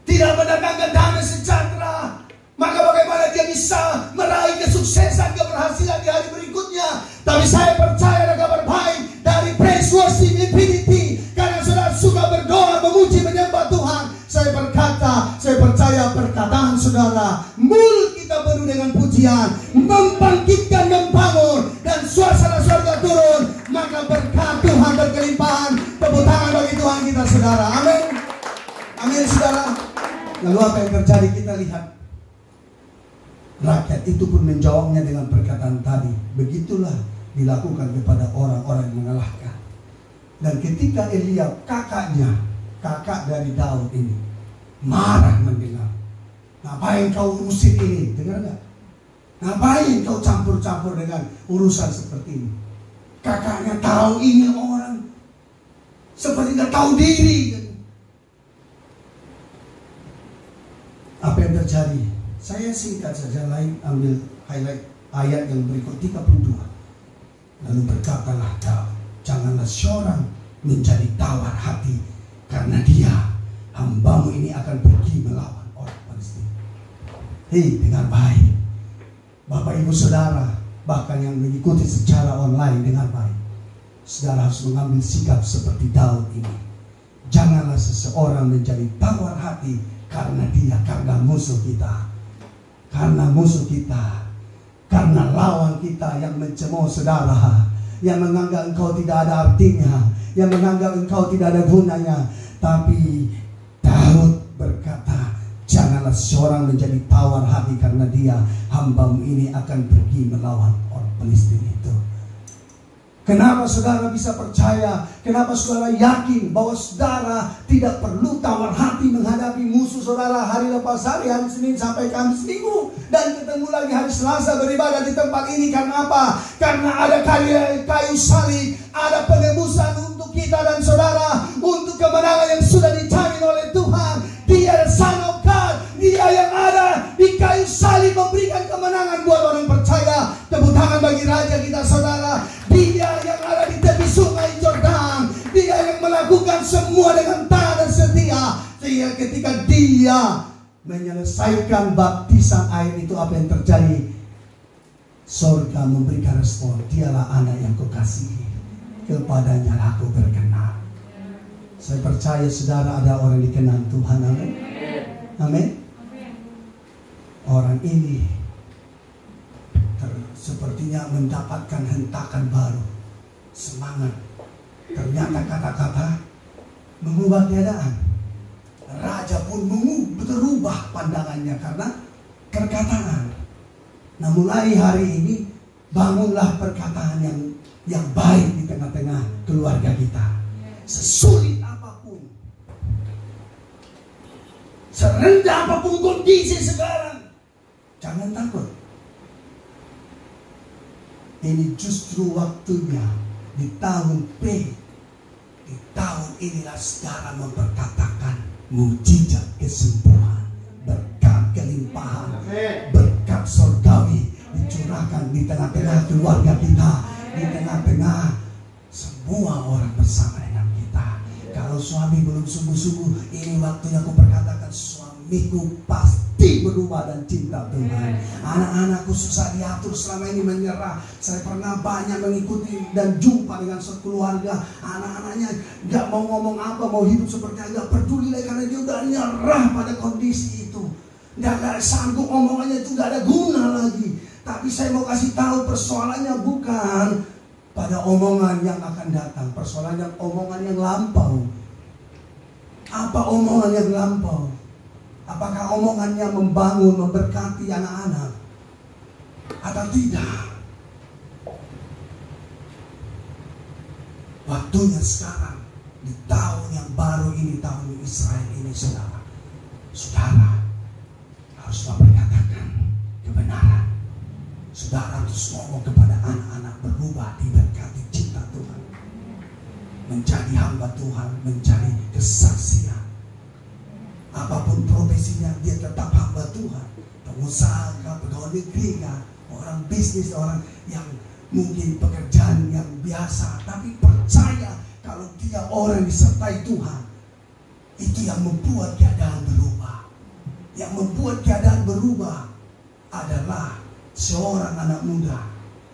tidak mendatangkan damai sejahtera, maka bagaimana dia bisa meraih kesuksesan, keberhasilan di hari berikutnya? Tapi saya percaya ada kabar baik dari Praise Worship Infinity, karena saudara suka berdoa, memuji, menyembah Tuhan. Saya percaya perkataan saudara, mulut kita penuh dengan pujian, membangkitkan, membangun, dan suasana surga turun, maka berkat Tuhan berkelimpahan. Tepuk tangan bagi Tuhan kita, saudara. Amin. Amin, saudara. Lalu apa yang terjadi? Kita lihat. Rakyat itu pun menjawabnya dengan perkataan tadi. Begitulah dilakukan kepada orang-orang yang mengalahkan. Dan ketika Eliab, kakaknya, kakak dari Daud ini, marah mendengar. Ngapain kau usir ini? Dengar gak? Ngapain kau campur-campur dengan urusan seperti ini? Kakaknya tahu ini orang seperti gak tahu diri. Apa yang terjadi? Saya singkat saja, ambil highlight ayat yang berikut 32. Lalu berkatalah Daud, janganlah seorang menjadi tawar hati, karena dia, hambamu ini akan pergi melawan orang Palestina. Hei, dengar baik, Bapak Ibu Saudara, bahkan yang mengikuti secara online, dengar baik. Saudara harus mengambil sikap seperti Daud ini. Janganlah seseorang menjadi tawar hati karena dia, karena musuh kita. Karena musuh kita, karena lawan kita yang mencemooh saudara, yang menganggap engkau tidak ada artinya, yang menganggap engkau tidak ada gunanya. Tapi Daud berkata, janganlah seorang menjadi tawar hati, karena dia, hambamu ini akan pergi melawan orang Palestina itu. Kenapa saudara bisa percaya? Kenapa saudara yakin bahwa saudara tidak perlu tawar hati menghadapi musuh saudara hari lepas hari Senin sampai Kamis Minggu, dan ketemu lagi hari Selasa beribadah di tempat ini? Karena apa? Karena ada kayu salib, ada penebusan untuk kita dan saudara, untuk kemenangan yang sudah dijamin oleh Tuhan. Dia Son of God, dia yang ada di kayu salib memberikan kemenangan buat orang percaya. Tepuk tangan bagi Raja kita, saudara. Dia yang ada di tepi sungai Jordan, dia yang melakukan semua dengan taat dan setia. Sehingga ketika dia menyelesaikan baptisan air itu, apa yang terjadi? Surga memberikan respon, dialah anak yang kukasihi, kepadanya aku berkenan. Saya percaya saudara ada orang dikenal Tuhan. Amin. Amin. Orang ini sepertinya mendapatkan hentakan baru, semangat. Ternyata kata-kata mengubah keadaan. Raja pun berubah pandangannya karena perkataan. Nah, mulai hari ini bangunlah perkataan yang baik di tengah-tengah keluarga kita. Sesulit apapun, serendah apapun kondisi sekarang, jangan takut. Ini justru waktunya di tahun P. Di tahun inilah saudara memperkatakan mujizat kesembuhan, berkat kelimpahan, berkat surgawi dicurahkan di tengah-tengah keluarga kita, di tengah-tengah semua orang bersama dengan kita. Kalau suami belum sungguh-sungguh, ini waktunya aku berkatakan suamiku pasti berubah dan cinta Tuhan. Anak-anakku susah diatur selama ini menyerah. Saya pernah banyak mengikuti dan jumpa dengan sekeluarga. Anak-anaknya gak mau ngomong apa, mau hidup seperti agak peduli lagi karena dia udah nyerah pada kondisi itu. Gak sanggup, omongannya itu gak ada guna lagi. Tapi saya mau kasih tahu persoalannya bukan pada omongan yang akan datang. Persoalannya omongan yang lampau. Apa omongan yang lampau? Apakah omongannya membangun, memberkati anak-anak atau tidak? Waktunya sekarang di tahun yang baru ini, tahun Israel ini, saudara harus memperkatakan kebenaran. Saudara harus ngomong kepada anak-anak berubah, diberkati cinta Tuhan, menjadi hamba Tuhan, menjadi kesaksian. Apapun profesinya, dia tetap hamba Tuhan. Pengusaha, pegawai negeri, orang bisnis, orang yang mungkin pekerjaan yang biasa, tapi percaya kalau dia orang disertai Tuhan, itu yang membuat keadaan berubah. Yang membuat keadaan berubah adalah seorang anak muda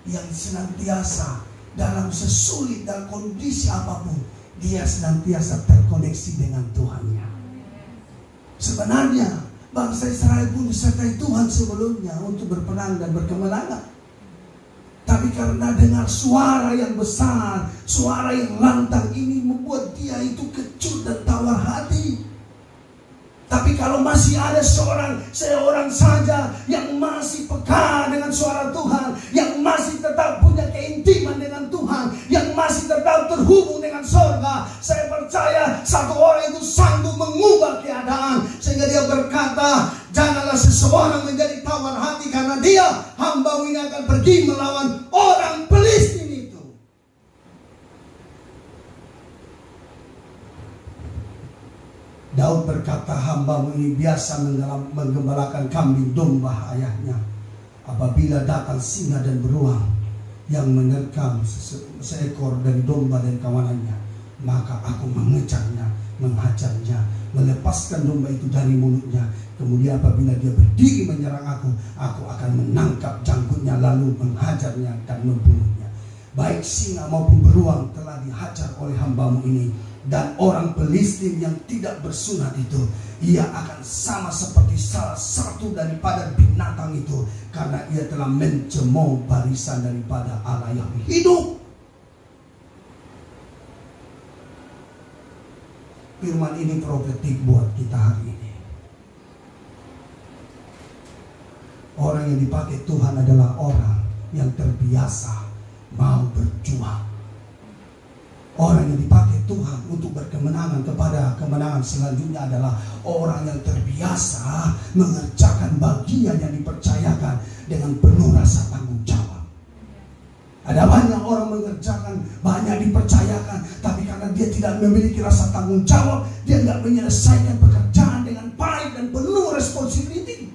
yang senantiasa dalam sesulit, dalam kondisi apapun, dia senantiasa terkoneksi dengan Tuhannya. Sebenarnya bangsa Israel pun disertai Tuhan sebelumnya untuk berperang dan berkemenangan. Tapi karena dengar suara yang besar, suara yang lantang ini membuat dia itu kecut dan tawar hati. Tapi kalau masih ada seorang saja yang masih peka dengan suara Tuhan, yang masih tetap punya keintiman dengan Tuhan, yang masih tetap terhubung dengan surga, saya percaya satu orang itu sanggup mengubah keadaan. Sehingga dia berkata, janganlah seseorang menjadi tawar hati karena dia, hamba ini akan pergi melawan orang Filistin itu. Daud berkata, hambamu ini biasa menggembalakan kambing domba ayahnya. Apabila datang singa dan beruang yang menerkam seekor dari domba dan kawanannya, maka aku mengejarnya, menghajarnya, melepaskan domba itu dari mulutnya. Kemudian apabila dia berdiri menyerang aku akan menangkap janggutnya lalu menghajarnya dan membunuhnya. Baik singa maupun beruang telah dihajar oleh hambamu ini. Dan orang Filistin yang tidak bersunat itu, ia akan sama seperti salah satu daripada binatang itu, karena ia telah mencemooh barisan daripada Allah yang hidup. Firman ini profetik buat kita hari ini. Orang yang dipakai Tuhan adalah orang yang terbiasa mau berjuang. Orang yang dipakai Tuhan untuk berkemenangan kepada kemenangan selanjutnya adalah orang yang terbiasa mengerjakan bagian yang dipercayakan dengan penuh rasa tanggung jawab. Ada banyak orang mengerjakan, banyak dipercayakan, tapi karena dia tidak memiliki rasa tanggung jawab, dia tidak menyelesaikan pekerjaan dengan baik dan penuh responsibility.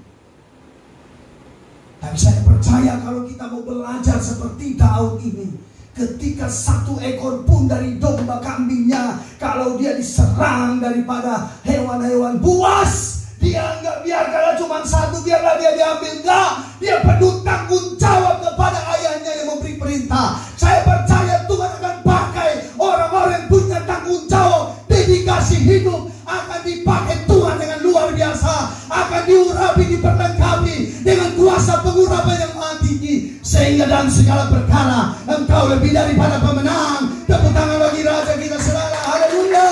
Tapi saya percaya kalau kita mau belajar seperti Daud ini, ketika satu ekor pun dari domba kambingnya, kalau dia diserang daripada hewan-hewan buas, dia enggak biarkan cuma satu, biarlah dia diambil. Enggak, dia penuh tanggung jawab kepada ayahnya yang memberi perintah. Saya percaya Tuhan akan pakai orang-orang yang punya tanggung jawab, dedikasi hidup akan dipakai Tuhan dengan luar biasa, akan diurapi, diperlengkapi dengan kuasa pengurapan yang maha tinggi, sehingga dalam segala perkara engkau lebih daripada pemenang. Tepuk tangan bagi Raja kita saudara. Haleluya.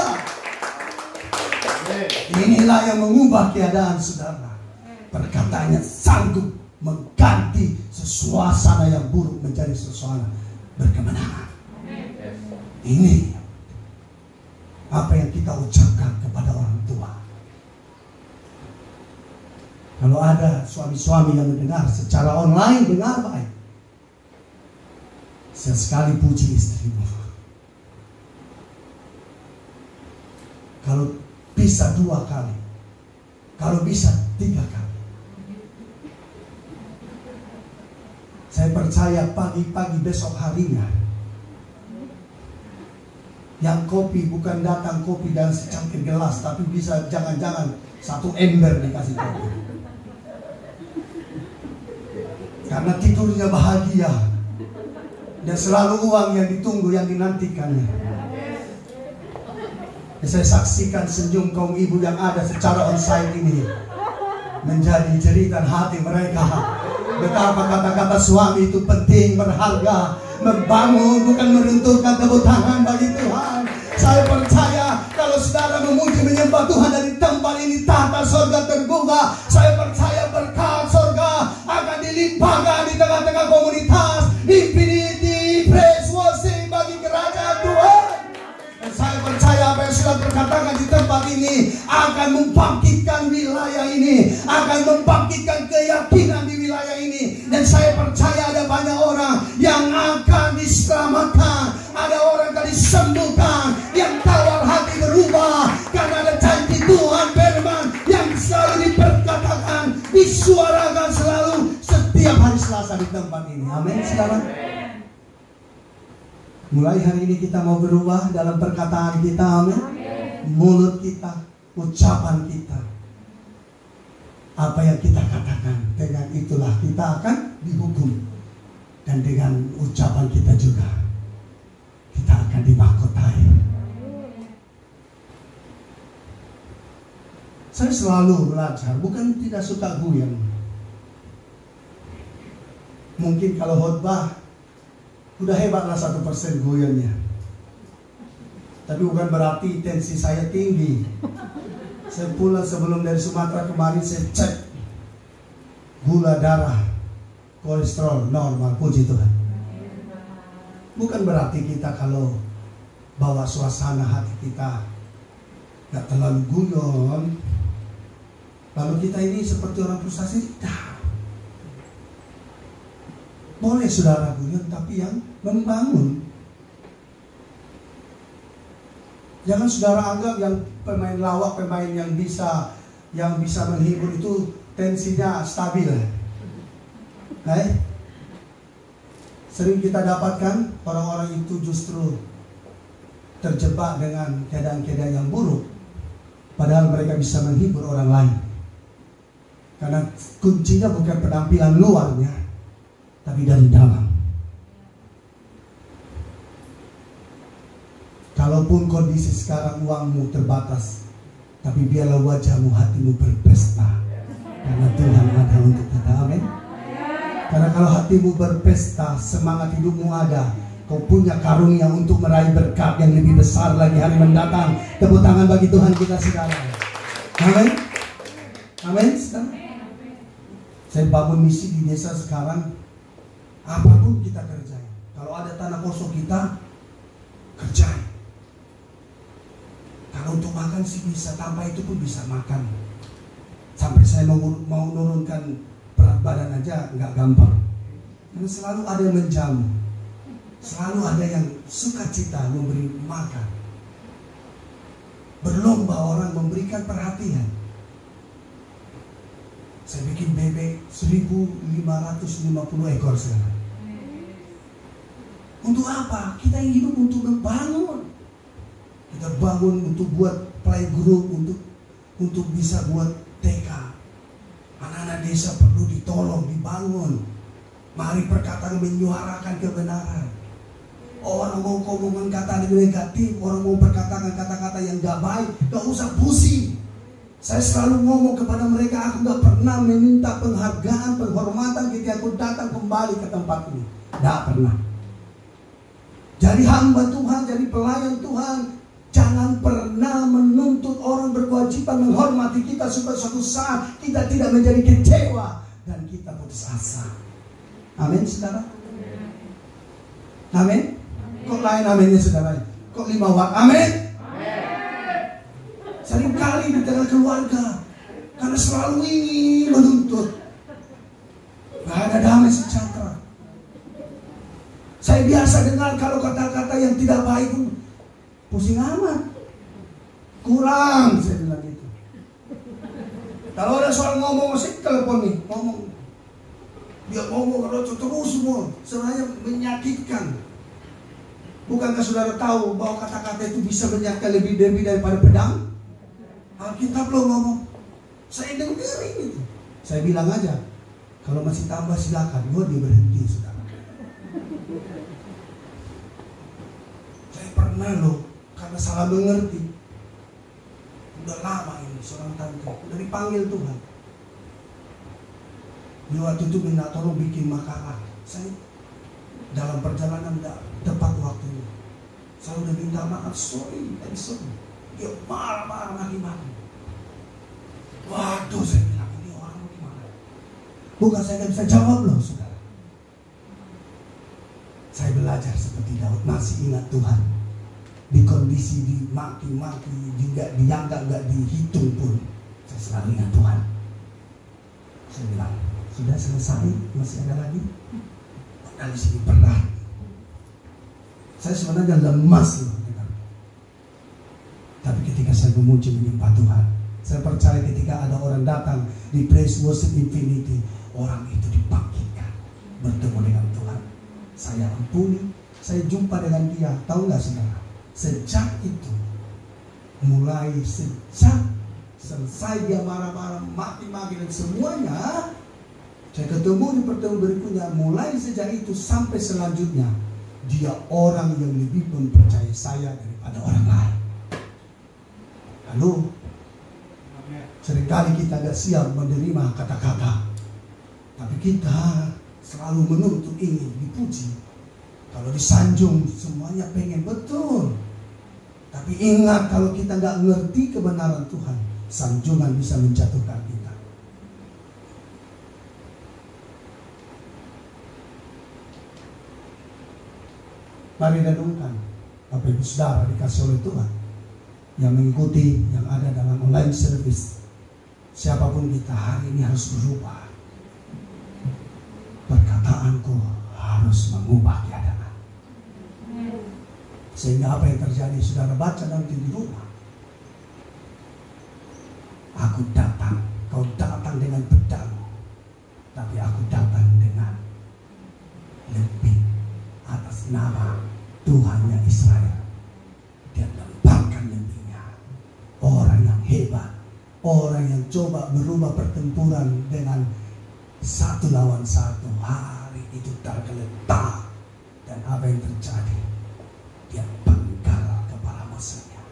Inilah yang mengubah keadaan saudara. Perkataannya sanggup mengganti suasana yang buruk menjadi suasana berkemenangan. Ini apa yang kita ucapkan kepada orang tua. Kalau ada suami-suami yang mendengar secara online, dengar baik. Sesekali puji istrimu. Kalau bisa 2 kali, kalau bisa 3 kali. Saya percaya pagi-pagi besok harinya, yang kopi bukan datang kopi dan secangkir gelas, tapi bisa jangan-jangan 1 ember dikasih kopi. Karena tidurnya bahagia dan selalu uang yang ditunggu, yang dinantikannya. Saya saksikan senyum kaum ibu yang ada secara onsite ini menjadi jeritan hati mereka. Betapa kata-kata suami itu penting, berharga, membangun, bukan meruntuhkan. Tepuk tangan bagi Tuhan. Saya percaya kalau saudara memuji menyembah Tuhan dari tempat ini, tahta sorga terbuka. Saya percaya berkat sorga akan dilimpahkan di tengah-tengah komunitas. Infinity praise worship bagi kerajaan Tuhan. Dan saya percaya apa yang sudah terkatakan di tempat ini akan membangkitkan wilayah ini, akan membangkitkan keyakinan di wilayah ini. Dan saya percaya ada banyak orang yang akan diselamatkan, ada orang yang akan disembuhkan, yang tawar hati berubah karena ada janji Tuhan, firman yang selalu diperkatakan, disuarakan selalu setiap hari Selasa di tempat ini. Amin, saudara. Mulai hari ini kita mau berubah dalam perkataan kita, amin. Mulut kita, ucapan kita, apa yang kita katakan, dengan itulah kita akan dihukum. Dan dengan ucapan kita juga kita akan dimahkotai. Saya selalu belajar, bukan tidak suka guyon. Mungkin kalau khotbah udah hebatlah 1% guyonnya, tapi bukan berarti tensi saya tinggi. Saya pulang sebelum dari Sumatera kemarin, saya cek gula darah, kolesterol normal, puji Tuhan. Bukan berarti kita kalau bawa suasana hati kita gak terlalu guyon, lalu kita ini seperti orang frustasi. Tidak. Boleh saudara guyon, tapi yang membangun. Jangan saudara anggap yang pemain lawak, pemain yang bisa menghibur itu tensinya stabil. Sering kita dapatkan orang-orang itu justru terjebak dengan keadaan-keadaan yang buruk, padahal mereka bisa menghibur orang lain. Karena kuncinya bukan penampilan luarnya, tapi dari dalam. Kalaupun kondisi sekarang uangmu terbatas, tapi biarlah wajahmu, hatimu berpesta, karena Tuhan ada untuk kita. Amin. Karena kalau hatimu berpesta, semangat hidupmu ada, kau punya karunia untuk meraih berkat yang lebih besar lagi hari mendatang. Tepuk tangan bagi Tuhan kita sekarang. Amin. Amin. Saya bangun misi di desa sekarang. Apapun kita kerjain, kalau ada tanah kosong kita kerjain. Kalau untuk makan sih bisa, tanpa itu pun bisa makan. Sampai saya mau menurunkan berat badan aja nggak gampang. Karena selalu ada yang menjamu, selalu ada yang sukacita memberi makan. Berlomba orang memberikan perhatian. Saya bikin bebek 1.550 ekor sekarang. Untuk apa? Kita hidup untuk membangun. Kita bangun untuk buat playgroup, untuk bisa buat TK. Anak-anak desa perlu ditolong, dibangun. Mari perkataan menyuarakan kebenaran. Orang mau ngomongin kata negatif, orang mau berkatakan kata-kata yang gak baik, gak usah pusing. Saya selalu ngomong kepada mereka, aku gak pernah meminta penghargaan, penghormatan ketika aku datang kembali ke tempat ini. Gak pernah. Jadi hamba Tuhan, jadi pelayan Tuhan, jangan pernah menuntut orang berkewajiban menghormati kita supaya suatu saat kita tidak menjadi kecewa dan kita putus asa. Amin, saudara. Amin. Kok lain aminnya, saudara? Kok 5 watt? Amin. Seringkali di tengah keluarga, karena selalu ingin menuntut, gak ada damai sejahtera. Saya biasa dengar kalau kata-kata yang tidak baik pun pusing amat, kurang, saya bilang gitu. Kalau ada soal ngomong, saya telepon nih, ngomong. Dia ngomong terus semua, sebenarnya menyakitkan. Bukankah saudara tahu bahwa kata-kata itu bisa menyakitkan lebih daripada pedang? Alkitab lo ngomong, saya dengerin itu. Saya bilang aja, kalau masih tambah silakan, dia berhenti, saudara. Saya pernah loh, karena salah mengerti. Udah lama ini seorang tante, udah dipanggil Tuhan. Dia waktu itu minta tolong bikin makalah. Saya dalam perjalanan tidak tepat waktunya. Saya udah minta maaf, sorry. Dia marah-marah maki-maki. Waduh, saya bilang, ini orang gimana? Bukan saya nggak bisa jawab loh, saudara. Saya belajar seperti Daud, masih ingat Tuhan. Di kondisi dimaki-maki, juga dianggap nggak dihitung pun, saya selalu ingat Tuhan. Saya bilang, sudah selesai, masih ada lagi? Dari sini berat. Saya sebenarnya lemas loh. Tapi ketika saya memuji menyembah Tuhan, saya percaya ketika ada orang datang di Praise Worship Infinity, orang itu dibangkitkan, bertemu dengan Tuhan. Saya ampuni, saya jumpa dengan dia. Tahu nggak saudara? Sejak itu, mulai sejak selesai dia marah-marah, maki-maki dan semuanya, saya ketemu di pertemuan berikutnya. Mulai sejak itu sampai selanjutnya, dia orang yang lebih mempercayai saya daripada orang lain. Lalu seringkali kita tidak siap menerima kata-kata, tapi kita selalu menuntut ingin dipuji. Kalau disanjung semuanya pengen betul, tapi ingat kalau kita nggak ngerti kebenaran Tuhan, sanjungan bisa menjatuhkan kita. Mari renungkan, Bapak Ibu Saudara dikasih oleh Tuhan, yang mengikuti yang ada dalam online service, siapapun kita hari ini harus berubah. Perkataanku harus mengubah keadaan. Sehingga apa yang terjadi, saudara baca nanti di rumah. Aku datang, kau datang dengan pedang, tapi aku datang dengan lebih atas nama Tuhannya Israel. Dia lemparkan lebihnya. Orang yang hebat, orang yang coba merubah pertempuran dengan 1 lawan 1, hari itu tergeletak. Dan apa yang terjadi? Dia penggal kepala musuhnya,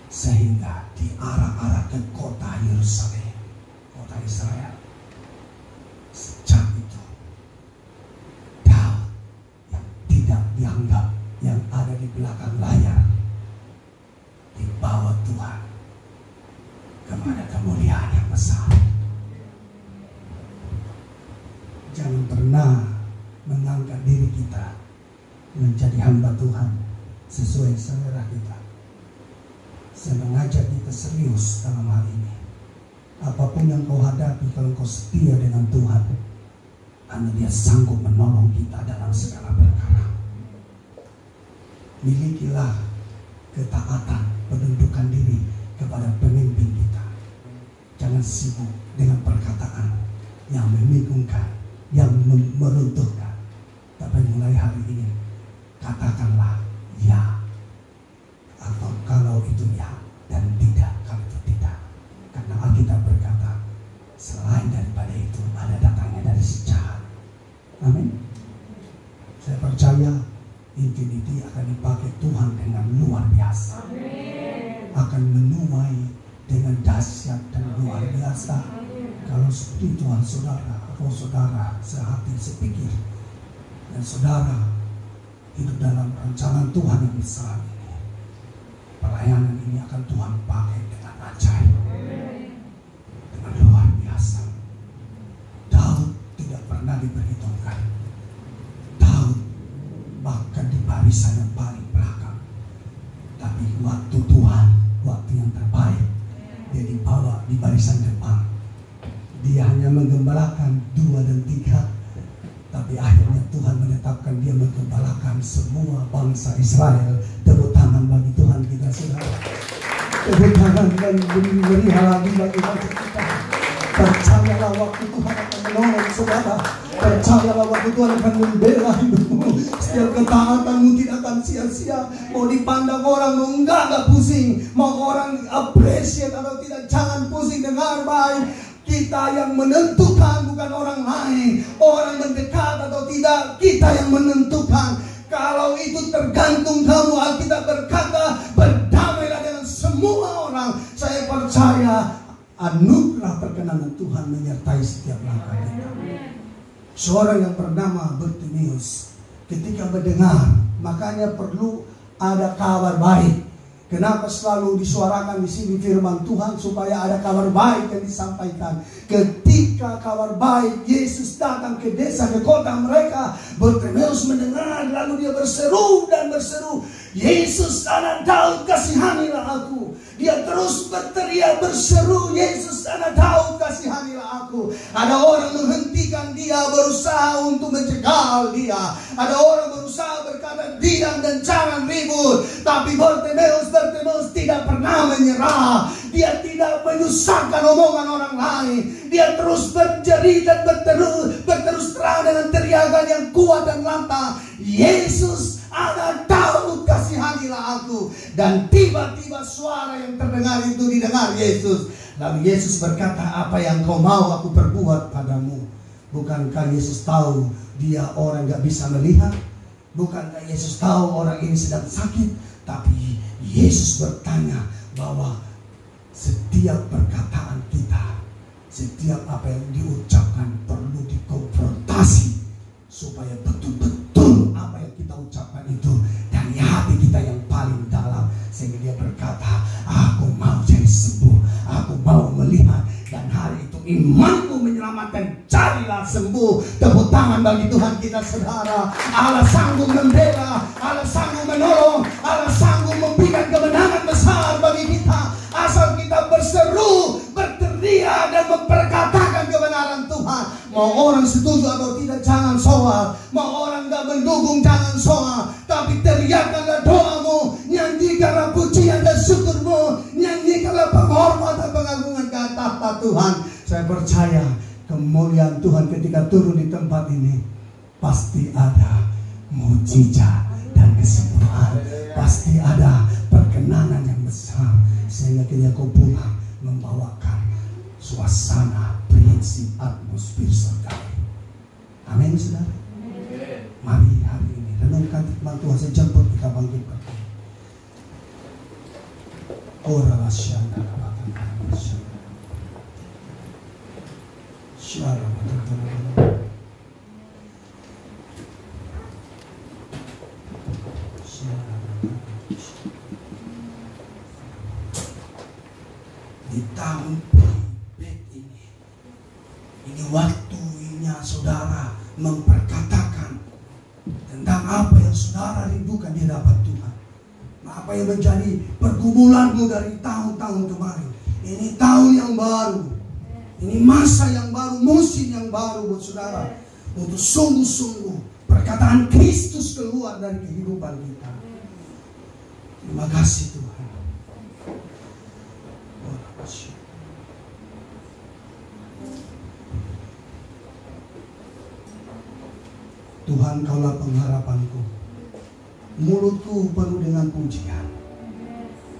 sehingga diarah-arah ke kota Yerusalem, kota Israel. Sejak itu Daud yang tidak dianggap, yang ada di belakang layar, dibawa Tuhan kepada kemuliaan yang besar. Jangan pernah mengangkat diri kita menjadi hamba Tuhan sesuai selera kita. Saya mengajak kita serius dalam hal ini. Apapun yang kau hadapi, kalau kau setia dengan Tuhan, karena Dia sanggup menolong kita dalam segala perkara. Milikilah ketaatan, penundukan diri kepada pemimpin kita. Jangan sibuk dengan perkataan yang membingungkan, yang meruntuhkan. Tapi mulai hari ini, katakanlah ya, atau kalau itu ya, dan tidak kalau itu tidak. Karena Alkitab berkata, selain daripada itu ada datangnya dari si jahat. Amin. Saya percaya in hidup ini dia akan dipakai Tuhan dengan luar biasa. Akan menuai dengan dahsyat dan luar biasa. Kalau seperti Tuhan saudara, roh saudara sehati sepikir, dan saudara hidup dalam rancangan Tuhan yang besar ini, pelayanan ini akan Tuhan pakai dengan ajaib, dengan luar biasa. Daud tidak pernah diperhitungkan. Daud bahkan di barisan yang paling belakang, tapi waktu Tuhan, waktu yang terbaik, dia dibawa di barisan depan. Dia hanya menggembalakan 2 dan 3, tapi akhirnya Tuhan menetapkan dia menggembalakan semua bangsa Israel. Tepuk tangan bagi Tuhan kita, saudara. Tepuk tangan dan beri lagi bagi bangsa kita. Percayalah waktu Tuhan akan menolong saudara. Percayalah waktu Tuhan akan membela hidupmu. Setiap ketaatanmu tidak akan sia-sia. Mau dipandang orang, mau enggak pusing. Mau orang appreciate atau tidak, jangan pusing. Dengar baik. Kita yang menentukan, bukan orang lain. Orang mendekat atau tidak, kita yang menentukan. Kalau itu tergantung kamu, Alkitab berkata, berdamailah dengan semua orang. Saya percaya anugerah perkenanan Tuhan menyertai setiap langkah kita. Seorang yang bernama Bartimeus ketika mendengar, makanya perlu ada kabar baik. Kenapa selalu disuarakan di sini firman Tuhan? Supaya ada kabar baik yang disampaikan. Ketika kabar baik Yesus datang ke desa, ke kota mereka, Bartimeus mendengar, lalu dia berseru dan berseru, Yesus anak Daud, kasihanilah aku. Dia terus berteriak berseru, Yesus anak Daud, kasihanilah aku. Ada orang menghentikan dia, berusaha untuk menjegal dia. Ada orang berusaha berkata diam dan jangan ribut. Tapi Bartimeus tidak pernah menyerah. Dia tidak menyusahkan omongan orang lain. Dia terus berjerit dan berterus terang dengan teriakan yang kuat dan lantang, Yesus anak Daud, kasihanilah aku. Dan tiba-tiba suara yang terdengar itu didengar Yesus. Lalu Yesus berkata, apa yang kau mau aku perbuat padamu? Bukankah Yesus tahu dia orang gak bisa melihat? Bukankah Yesus tahu orang ini sedang sakit? Tapi Yesus bertanya bahwa setiap perkataan kita, setiap apa yang diucapkan perlu dikonfrontasi supaya betul-betul apa yang kita ucapkan itu dari hati kita yang paling dalam. Sehingga dia berkata, aku mau jadi sembuh, aku mau melihat, dan hari itu imanku menyelamatkan, carilah sembuh. Tepuk tangan bagi Tuhan kita, saudara. Allah sanggup membela, Allah sanggup menolong, Allah sanggup memberikan kemenangan besar bagi kita, asal kita berseru, berteriak dan memperkatakan kebenaran Tuhan. Mau orang setuju atau tidak, jangan soal. Mau orang gak mendukung, jangan soal. Tapi teriakkanlah doamu, nyanyikanlah pujian dan syukurmu, nyanyikanlah penghormatan pengagungan ke tahta Tuhan. Saya percaya kemuliaan Tuhan ketika turun di tempat ini pasti ada mujizat dan kesembuhan. Pasti ada perkenanan yang besar, sehingga ketika kau pulang membawakan suasana, prinsip, atmosfer surgawi. Amin, saudara. Mari hari ini renungkan firman Tuhan. Saya jemput kita bangkit berdiri. Ora lasyanda labakan lasyanda. Syara betul-betul. Di tahun pahit ini waktunya saudara memperkatakan tentang apa yang saudara rindukan di hadapan Tuhan. Apa yang menjadi pergumulanmu dari tahun-tahun kemarin. Ini tahun yang baru, ini masa yang baru, musim yang baru buat saudara, untuk sungguh-sungguh perkataan Kristus keluar dari kehidupan kita. Terima kasih Tuhan. Tuhan, kaulah pengharapanku. Mulutku penuh dengan pujian.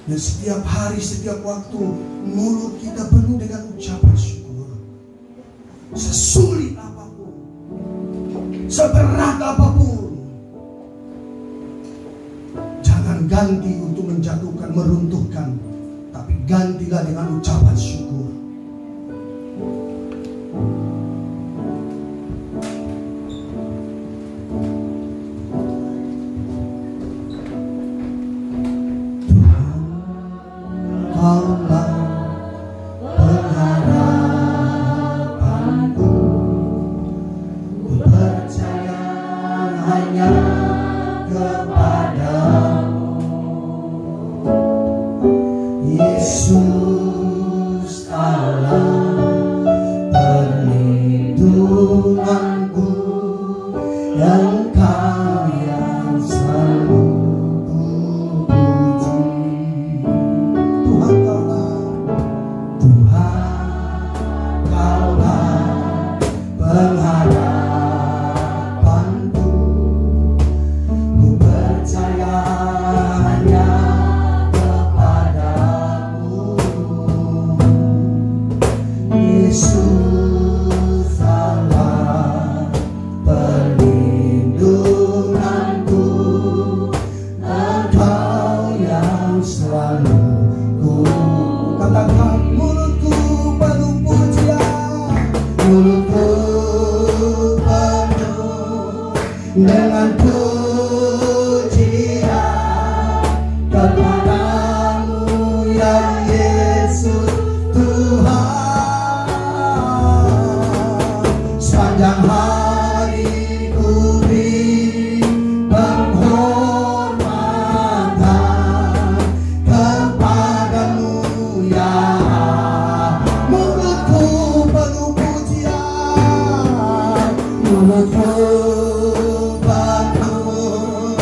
Dan setiap hari, setiap waktu, mulut kita penuh dengan ucapan syukur. Sesulit apapun, seberat apapun, ganti untuk menjatuhkan, meruntuhkan, tapi gantilah dengan ucapan syukur. Tuhan, Kaulah pengharapanku, ku percaya hanya kepadamu, Yesus Allah perlindunganku, Engkau yang selalu kupuji. Tuhan Kaulah pengharapanku, ku percaya hanya kepadamu, Yesus Allah perlindunganku, Engkau yang selalu ku. Katakan, mulutku penuh pujian, mulutku penuh dengan pujian kepadamu ya Yesus Tuhan. Sepanjang hari ku beri penghormatan kepadamu ya. Mulutku penuh pujian, mulutku penuh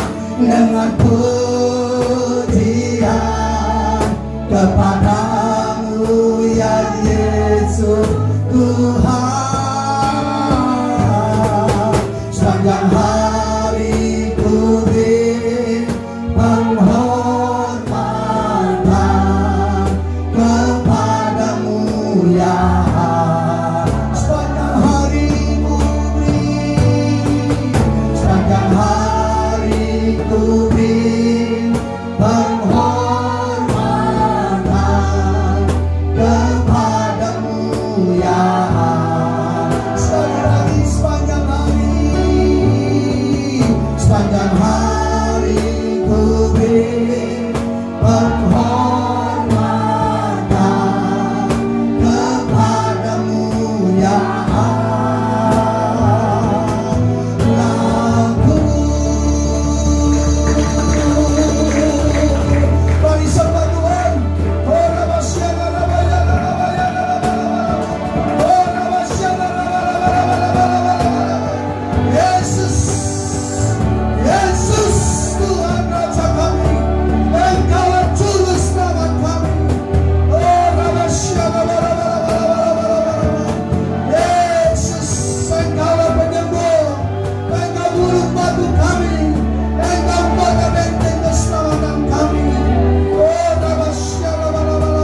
dengan pujian kepadamu ya Yesus Tuhan. Sepanjang hari ku beri penghormatan kepadamu ya. Sepanjang hari ku beri, sepanjang hari ku beri penghormatan kepadamu ya. Sekali lagi, sepanjang hari ku beri penghormatan kepadamu ya. Mari sembah Tuhan. Oh, Rabasyana, Rabayana, Rabayana, Rabayana. Oh, Rabasyana, Rabayana. Yesus, Yesus Tuhan Raja kami, Engkau juru selamat kami. Oh, Rabasyana, Rabayana. Yesus, Engkau penyembuh, Engkau bulu batu kami, Engkau kota benteng keselamatan kami. Oh, Rabasyana, Rabayana.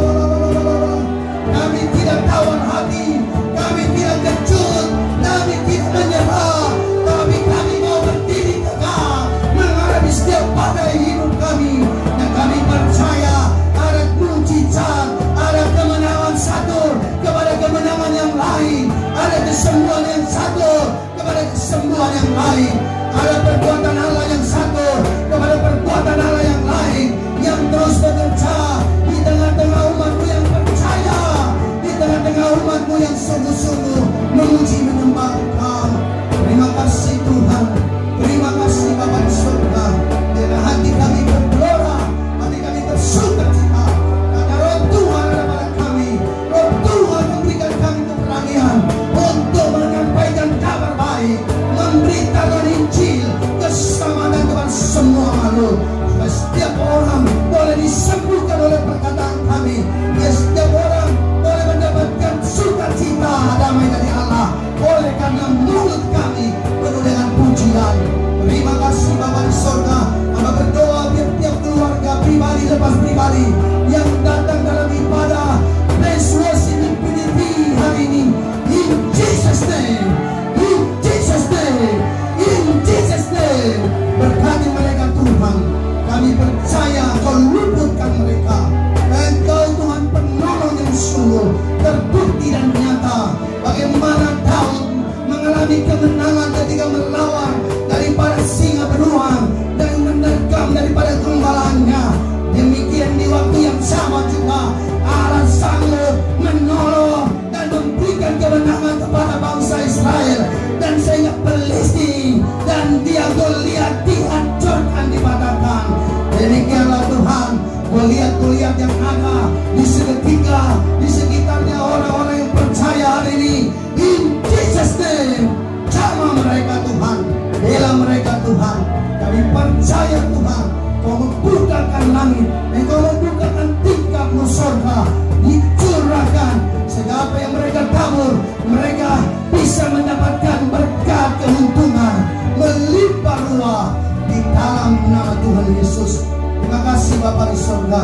Kami tidak tawar hati, kami tidak kecut, kami tidak menyerah, tapi kami mau berdiri tegak menghadapi setiap badai hidup kami. Dan kami percaya ada mujizat, ada kemenangan satu kepada kemenangan yang lain, ada kesembuhan yang satu kepada kesembuhan yang lain, ada perbuatan Allah yang satu kepada perbuatan Allah yang lain, yang terus bekerja di tengah-tengah umatmu yang percaya, di tengah-tengah umatmu yang sungguh-sungguh memuji menyembah Engkau. Terima kasih Tuhan, terima kasih Bapa di surga. Dengan hati kami bergelora, hati kami bersukacita, karena Roh Tuhan ada pada kami. Roh Tuhan memberikan kami keberanian untuk menyampaikan kabar baik, memberitakan Injil, keselamatan kepada semua makhluk, supaya setiap orang boleh disembuhkan oleh perkataan kami, ya setiap orang boleh mendapatkan sukacita damai dari Allah oleh karena terbukti dan nyata bagaimana Daud mengalami kemenangan ketika melawan daripada singa beruang dan menerkam daripada gembalaannya. Demikian di waktu yang sama juga Allah sanggup menolong dan memberikan kemenangan kepada bangsa Israel, dan sehingga Filistin dan dia Goliat dihancurkan, dipatahkan. Demikianlah Tuhan, Goliat-Goliat yang ada di sekitarnya orang-orang yang percaya hari ini, in Jesus name, jamah mereka Tuhan, bela mereka Tuhan. Kami percaya Tuhan, Kau membukakan langit, Engkau membukakan tingkapmu surga, dicurahkan sehingga apa yang mereka tabur, mereka bisa mendapatkan berkat keuntungan melimpah ruah di dalam nama Tuhan Yesus. Terima kasih Bapa di surga.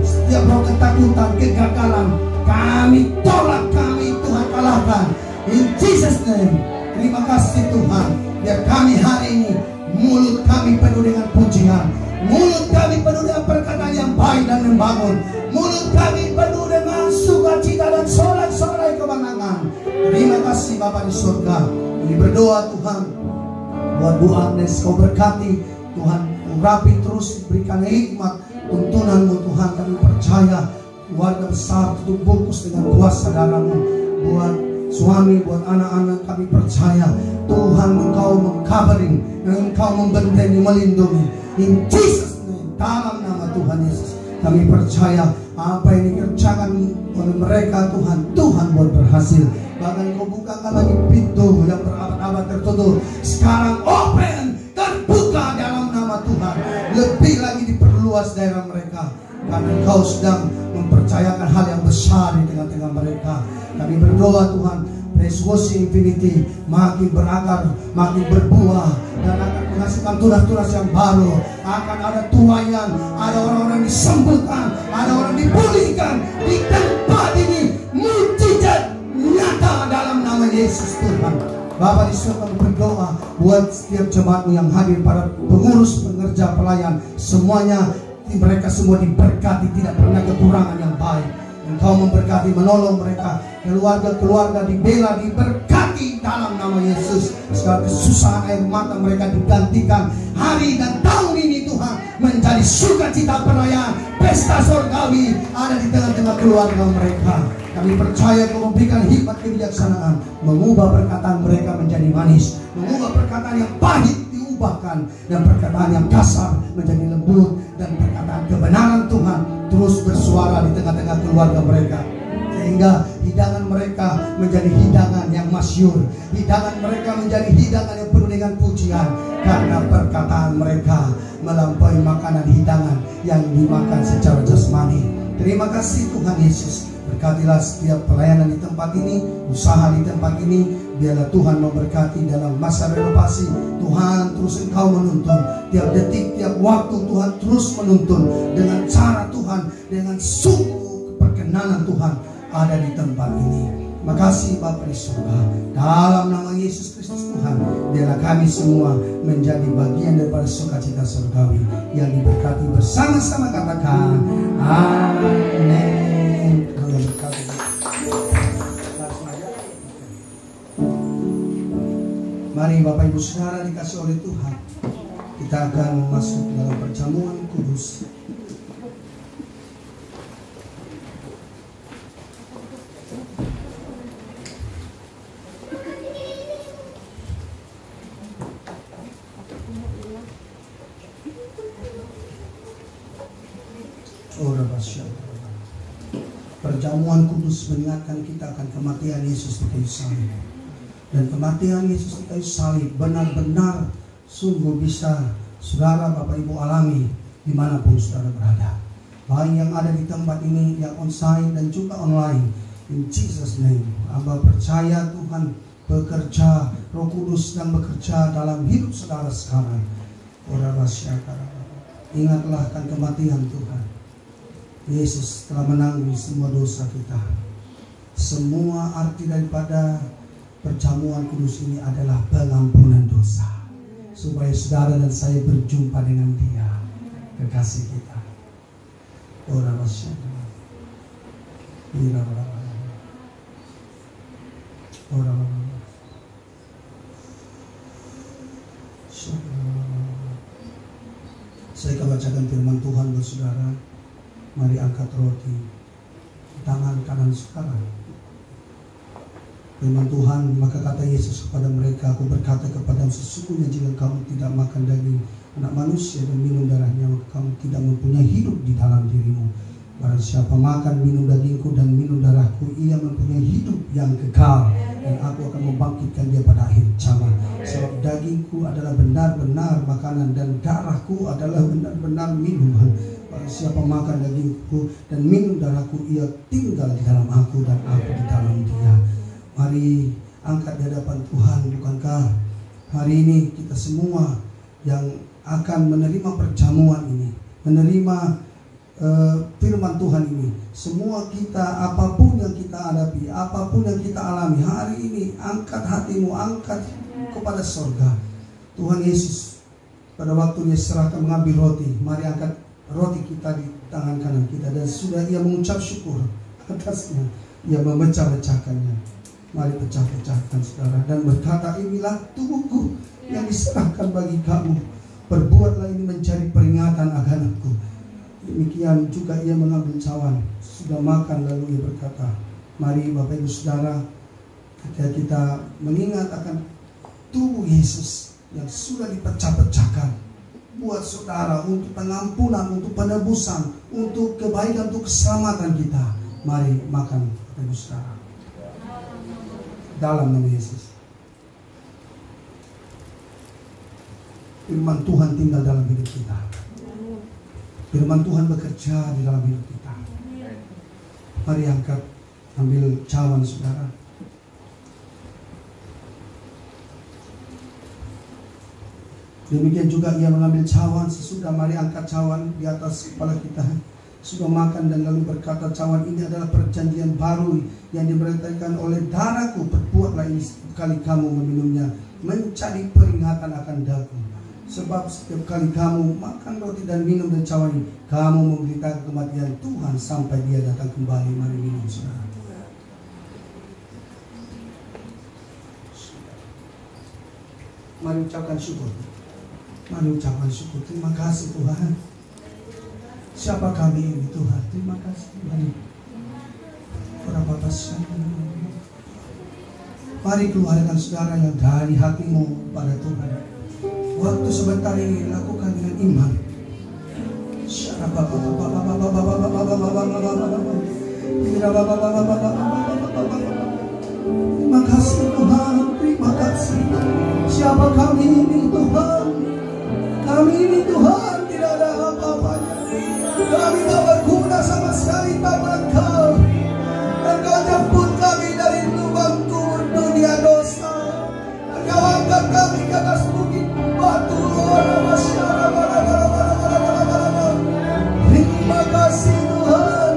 Setiap roh ketakutan, kegagalan, kami tolak, kami Tuhan kalahkan in Jesus name. Terima kasih Tuhan, biar kami hari ini mulut kami penuh dengan pujian, mulut kami penuh dengan perkataan yang baik dan membangun, mulut kami penuh dengan sukacita dan sorak-sorai kemenangan. Terima kasih Bapa di surga. Ini berdoa Tuhan buat Bu Agnes, Kau berkati Tuhan, urapi terus, berikan hikmat tuntunanmu Tuhan. Kami percaya keluarga besar tutup bungkus dengan kuasa darah-Mu. Buat suami, buat anak-anak, kami percaya Tuhan Engkau meng-covering, Engkau membentengi, melindungi in Jesus name, dalam nama Tuhan Yesus. Kami percaya apa yang dikerjakan oleh mereka Tuhan, Tuhan buat berhasil. Bahkan Kau bukakan lagi pintu yang berabad-abad tertutup, sekarang open, terbuka dalam nama Tuhan. Lebih lagi diperluas daerah mereka, karena Engkau sedang mempercayakan hal yang besar di tengah-tengah mereka. Kami berdoa Tuhan, Precious Infinity makin berakar, makin berbuah, dan akan menghasilkan tunas-tunas yang baru. Akan ada tuayan, ada orang-orang disembuhkan, ada orang dipulihkan di tempat ini. Mujizat nyata dalam nama Yesus Tuhan. Bapak di surga berdoa buat setiap jemaat-Mu yang hadir, para pengurus, pengerja, pelayan, semuanya, mereka semua diberkati, tidak pernah kekurangan yang baik. Engkau memberkati, menolong mereka, keluarga-keluarga dibela, diberkati dalam nama Yesus. Segala kesusahan air mata mereka digantikan hari dan tahun ini Tuhan menjadi sukacita perayaan pesta surgawi ada di tengah-tengah keluarga mereka. Kami percaya Kau memberikan hikmat kebijaksanaan, mengubah perkataan mereka menjadi manis, mengubah perkataan yang pahit diubahkan, dan perkataan yang kasar menjadi lembut, dan perkataan kebenaran Tuhan terus bersuara di tengah-tengah keluarga mereka, sehingga hidangan mereka menjadi hidangan yang masyhur, hidangan mereka menjadi hidangan yang penuh dengan pujian, karena perkataan mereka melampaui makanan hidangan yang dimakan secara jasmani. Terima kasih Tuhan Yesus. Berkatilah setiap pelayanan di tempat ini, usaha di tempat ini. Biarlah Tuhan memberkati dalam masa renovasi. Tuhan terus Engkau menuntun tiap detik, tiap waktu. Tuhan terus menuntun dengan cara Tuhan, dengan sungguh perkenanan Tuhan ada di tempat ini. Makasih Bapa di surga, dalam nama Yesus Kristus Tuhan, biarlah kami semua menjadi bagian daripada sukacita surgawi yang diberkati bersama-sama. Katakan amin. Mari Bapak Ibu Saudara dikasih oleh Tuhan, kita akan masuk dalam perjamuan kudus. Perjamuan kudus mengingatkan kita akan kematian Yesus di kayu salib. Dan kematian Yesus di kayu salib benar-benar sungguh bisa saudara Bapak Ibu alami dimanapun saudara berada. Baik yang ada di tempat ini, yang onsite dan juga online. In Jesus name, hamba percaya Tuhan bekerja, Roh Kudus dan bekerja dalam hidup saudara sekarang. Ingatlah akan kematian Tuhan. Yesus telah menanggung semua dosa kita. Semua arti daripada perjamuan kudus ini adalah pengampunan dosa, supaya saudara dan saya berjumpa dengan Dia, kekasih kita. Saya akan bacakan firman Tuhan buat saudara. Mari angkat roti di tangan kanan saudara. Firman Tuhan, maka kata Yesus kepada mereka, aku berkata kepadamu, sesungguhnya jika kamu tidak makan daging anak manusia dan minum darahnya, maka kamu tidak mempunyai hidup di dalam dirimu. Barang siapa makan minum dagingku dan minum darahku, ia mempunyai hidup yang kekal, dan aku akan membangkitkan dia pada akhir zaman. Sebab dagingku adalah benar-benar makanan dan darahku adalah benar-benar minuman. Barang siapa makan dagingku dan minum darahku, ia tinggal di dalam aku dan aku di dalam dia. Mari angkat di hadapan Tuhan. Bukankah hari ini kita semua yang akan menerima perjamuan ini, menerima firman Tuhan ini, semua kita, apapun yang kita hadapi, apapun yang kita alami hari ini, angkat hatimu, angkat kepada surga. Tuhan Yesus pada waktu Dia serahkan mengambil roti, mari angkat roti kita di tangan kanan kita, dan sudah Ia mengucap syukur atasnya, Ia memecah-pecahkannya. Mari pecah-pecahkan saudara, dan berkata, inilah tubuhku yang diserahkan bagi kamu, perbuatlah ini menjadi peringatan akan aku. Demikian juga Ia mengambil cawan, sudah makan lalu Ia berkata, mari Bapak Ibu Saudara, ketika kita mengingat akan tubuh Yesus yang sudah dipecah-pecahkan buat saudara, untuk pengampunan, untuk penebusan, untuk kebaikan, untuk keselamatan kita, mari makan Bapak Ibu Saudara dalam nama Yesus. Firman Tuhan tinggal dalam hidup kita. Firman Tuhan bekerja di dalam hidup kita. Mari angkat, ambil cawan saudara. Demikian juga Ia mengambil cawan sesudah, mari angkat cawan di atas kepala kita. Sudah makan dan lalu berkata, cawan ini adalah perjanjian baru yang diberitakan oleh darahku, perbuatlah ini sekali kamu meminumnya menjadi peringatan akan daku. Sebab setiap kali kamu makan roti dan minum dan cawan ini, kamu memberitakan kematian Tuhan sampai Dia datang kembali. Mari minum saudara. Mari ucapkan syukur. Mari ucapkan syukur. Terima kasih Tuhan. Siapa kami ini Tuhan? Terima kasih Tuhan. Mari keluarkan saudara yang dari hatimu pada Tuhan. Waktu sebentar ini lakukan dengan iman. Terima kasih Tuhan. Terima kasih. Siapa kami ini Tuhan? Kami ini Tuhan tidak ada apa-apanya. Kami tak berguna sama sekali tanpa Engkau. Engkau jemput kami dari lubang kubur dunia dosa. Engkau angkat kami ke atas bukit batu. Terima kasih Tuhan.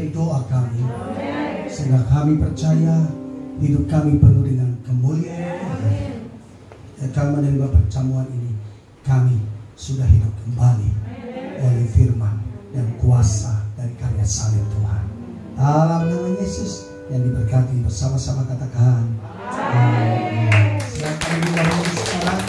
menjadi doa kami. Sehingga kami percaya hidup kami penuh dengan kemuliaan Tuhan. Dan kami menerima perjamuan ini, kami sudah hidup kembali oleh firman dan kuasa dari karya salib Tuhan. Dalam nama Yesus yang diberkati, bersama-sama katakan amin. Silakan dimulai sekarang.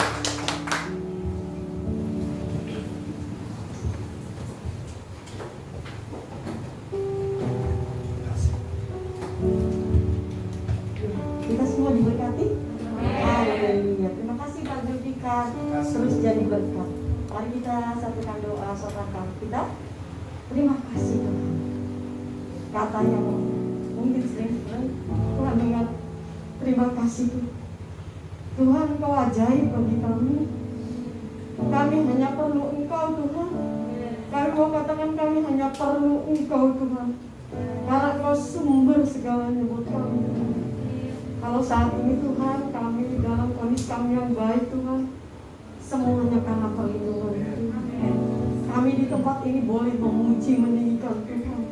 Kita semua diberkati. Haleluya. Terima kasih Pak Judika. Terus jadi berkat. Mari kita satukan doa sorakan kita. Terima kasih Tuhan. Kata yang mungkin sering Tuhan dengar. Terima kasih Tuhan. Tuhan, Engkau ajaib bagi kami. Kami hanya perlu Engkau Tuhan. Kami mau katakan kami hanya perlu Engkau Tuhan. Karena Engkau sumber segalanya buat kami Tuhan. Kalau saat ini Tuhan, kami dalam kondisi kami yang baik Tuhan, semuanya karena perlindungan Tuhan. Kami di tempat ini boleh memuji, meninggikan Tuhan,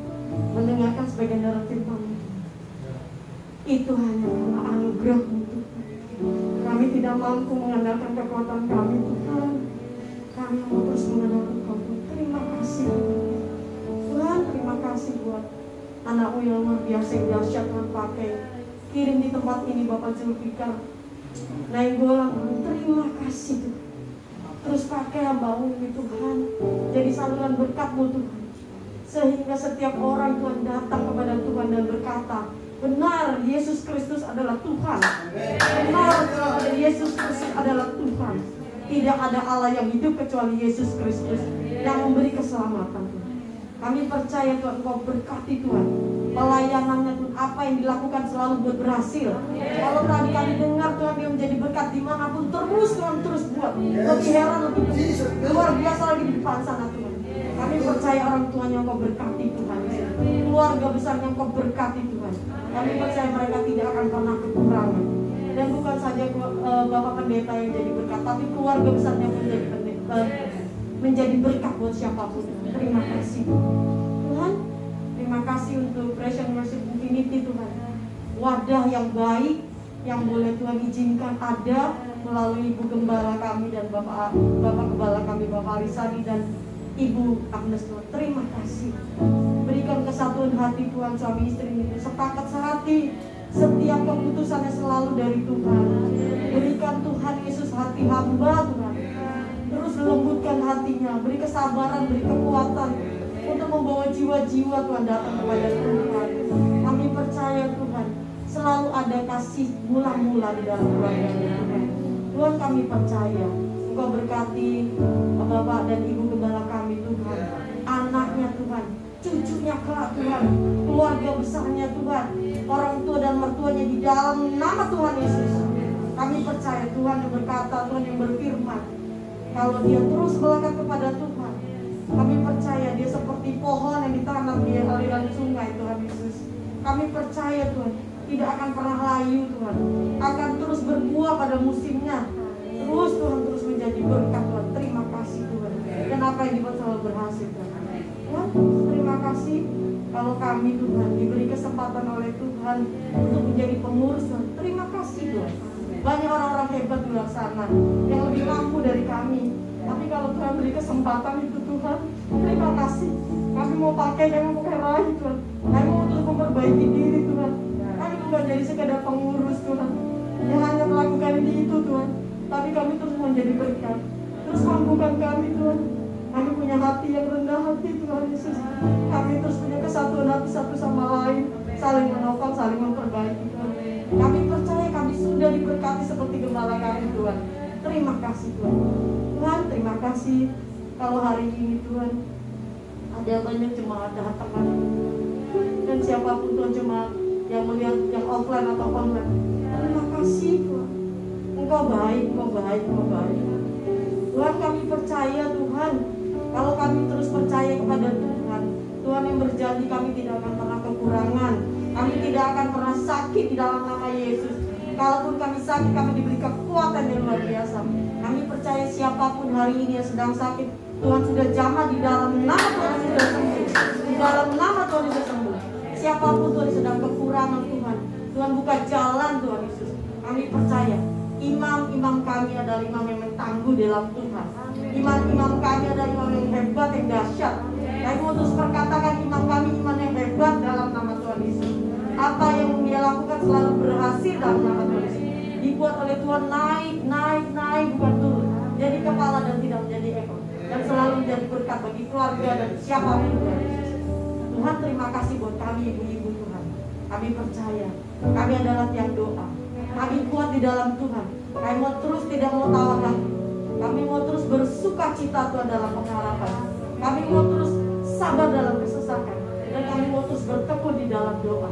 mendengarkan sebagian dari firman Tuhan. Itu hanya karena anugerah-Mu Tuhan. Kami tidak mampu mengandalkan kekuatan kami Tuhan. Kami mau terus mengandalkan Kau. Terima kasih Tuhan. Terima kasih buat anak-Mu yang luar biasa yang dahsyat Tuhan pakai. Kirim di tempat ini Bapak Zulfikar Nainggolan. Terima kasih Tuhan. Terus pakai hamba-Mu ini Tuhan, jadi saluran berkat-Mu Tuhan, sehingga setiap orang Tuhan datang kepada Tuhan dan berkata, benar Yesus Kristus adalah Tuhan. Benar kepada Yesus Kristus adalah Tuhan. Tidak ada Allah yang hidup kecuali Yesus Kristus yang memberi keselamatan Tuhan. Kami percaya Tuhan, Kau berkati Tuhan pelayanannya Tuhan, apa yang dilakukan selalu berhasil. Kalau tadi kami dengar Tuhan, dia menjadi berkat dimanapun, terus Tuhan terus buat lebih heran, lebih luar biasa lagi di depan sana Tuhan. Kami percaya orang tuanya yang Kau berkati Tuhan, keluarga besar yang Kau berkati Tuhan. Kami percaya mereka tidak akan pernah kekurangan. Dan bukan saja Bapak Pendeta yang jadi berkat, tapi keluarga besarnya pun menjadi berkat buat siapapun. Terima kasih Tuhan. Terima kasih untuk Pression Worship Infinity Tuhan. Wadah yang baik yang boleh Tuhan izinkan ada melalui Ibu Gembala kami dan Bapak Gembala kami, Bapak Arisadi dan Ibu Agnes Tuhan. Terima kasih. Berikan kesatuan hati Tuhan, suami istri itu sepakat sehati. Setiap keputusannya selalu dari Tuhan. Berikan Tuhan Yesus hati hamba Tuhan. Terus lembutkan hatinya, beri kesabaran, beri kekuatan untuk membawa jiwa-jiwa Tuhan datang kepada Tuhan. Kami percaya Tuhan, selalu ada kasih mula-mula di dalam keluarga Tuhan. Tuhan, kami percaya Engkau berkati Bapak dan Ibu Gembala kami Tuhan, anaknya Tuhan, cucunya kelak Tuhan, keluarga besarnya Tuhan, orang tua dan mertuanya di dalam nama Tuhan Yesus. Kami percaya Tuhan yang berkata, Tuhan yang berfirman, kalau dia terus melekat kepada Tuhan, kami percaya dia seperti pohon yang ditanam di aliran sungai Tuhan Yesus. Kami percaya Tuhan, tidak akan pernah layu Tuhan, akan terus berbuah pada musimnya. Terus Tuhan terus menjadi berkat Tuhan. Terima kasih Tuhan. Dan apa yang dibuat selalu berhasil Tuhan. Tuhan, terima kasih kalau kami Tuhan diberi kesempatan oleh Tuhan untuk menjadi pengurus Tuhan. Terima kasih Tuhan. Banyak orang-orang hebat di luar sana yang lebih mampu dari kami. Tapi kalau Tuhan beri kesempatan itu Tuhan, terima kasih. Kami mau pakai, kami mau raih Tuhan. Kami mau terus memperbaiki diri Tuhan. Kami bukan jadi sekedar pengurus Tuhan yang hanya melakukan ini itu Tuhan, tapi kami terus menjadi berkat. Terus mampukan kami Tuhan. Kami punya hati yang rendah hati Tuhan Yesus. Kami terus punya kesatuan hati satu sama lain, saling menopang, saling memperbaiki Tuhan. Kami percaya kami sudah diberkati seperti gembala kami Tuhan. Terima kasih Tuhan. Tuhan, terima kasih kalau hari ini Tuhan ada banyak jemaat datang dan siapapun Tuhan, jemaat yang melihat yang offline atau online. Terima kasih Tuhan. Engkau baik, Engkau baik, Engkau baik. Tuhan, kami percaya Tuhan, kalau kami terus percaya kepada Tuhan, Tuhan yang berjanji kami tidak akan pernah kekurangan. Kami tidak akan pernah sakit di dalam nama Yesus. Kalaupun kami sakit, kami diberi kekuatan yang luar biasa. Kami percaya siapapun hari ini yang sedang sakit, Tuhan sudah jamah di dalam nama Tuhan sudah sembuh. Di dalam nama Tuhan sudah sembuh. siapapun Tuhan sedang kekurangan Tuhan, Tuhan buka jalan Tuhan Yesus. Kami percaya imam-imam kami adalah imam yang tangguh dalam Tuhan. Imam-imam kami adalah imam yang hebat, yang dahsyat. Kami mau terus perkatakan imam kami imam yang hebat dalam nama Tuhan Yesus. Apa yang dia lakukan selalu berhasil dalam nama Tuhan Yesus. Dibuat oleh Tuhan naik bukan turun. Jadi kepala dan tidak menjadi ekor. Dan selalu menjadi berkat bagi keluarga dan siapapun Tuhan Yesus. Tuhan terima kasih buat kami ibu-ibu Tuhan. Kami percaya kami adalah tiang doa. Kami kuat di dalam Tuhan. Kami mau terus tidak mau tawar lagi. Kami mau terus bersuka cita Tuhan dalam pengharapan. Kami mau terus sabar dalam kesesakan. Dan kami mau terus bertekun di dalam doa.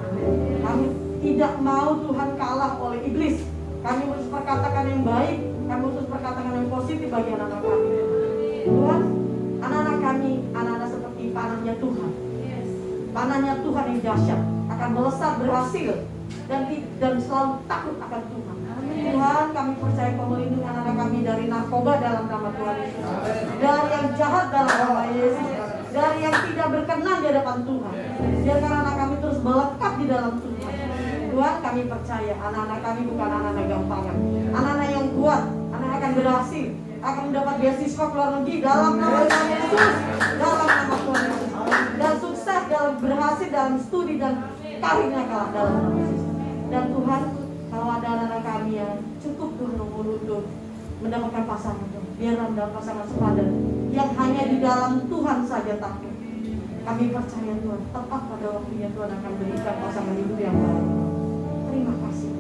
Kami tidak mau Tuhan kalah oleh iblis. Kami mau terus perkatakan yang baik. Kami mau terus perkatakan yang positif bagi anak-anak kami. Tuhan, anak-anak kami, anak-anak seperti panahnya Tuhan. Panahnya Tuhan yang dahsyat akan melesat berhasil dan selalu takut akan Tuhan. Tuhan, kami percaya Kau melindungi anak-anak kami dari narkoba dalam nama Tuhan Yesus, dari yang jahat dalam nama Yesus, dari yang tidak berkenan di hadapan Tuhan. Biarkan anak kami terus melekat di dalam Tuhan. Tuhan, kami percaya anak-anak kami bukan anak-anak gampangan, anak-anak yang kuat, anak akan berhasil, akan mendapat beasiswa ke luar negeri dalam nama Tuhan Yesus, dalam nama Tuhan Yesus, dan sukses dalam berhasil dalam studi dan karirnya kalah dalam nama Yesus. Dan Tuhan, kalau ada anak-anak kami yang cukup Tuhan umur untuk mendapatkan pasangan Tuhan, biarlah mendapat pasangan sepadan yang hanya di dalam Tuhan saja takut. Kami percaya Tuhan, tepat pada waktunya Tuhan akan berikan pasangan hidup yang baik. Terima kasih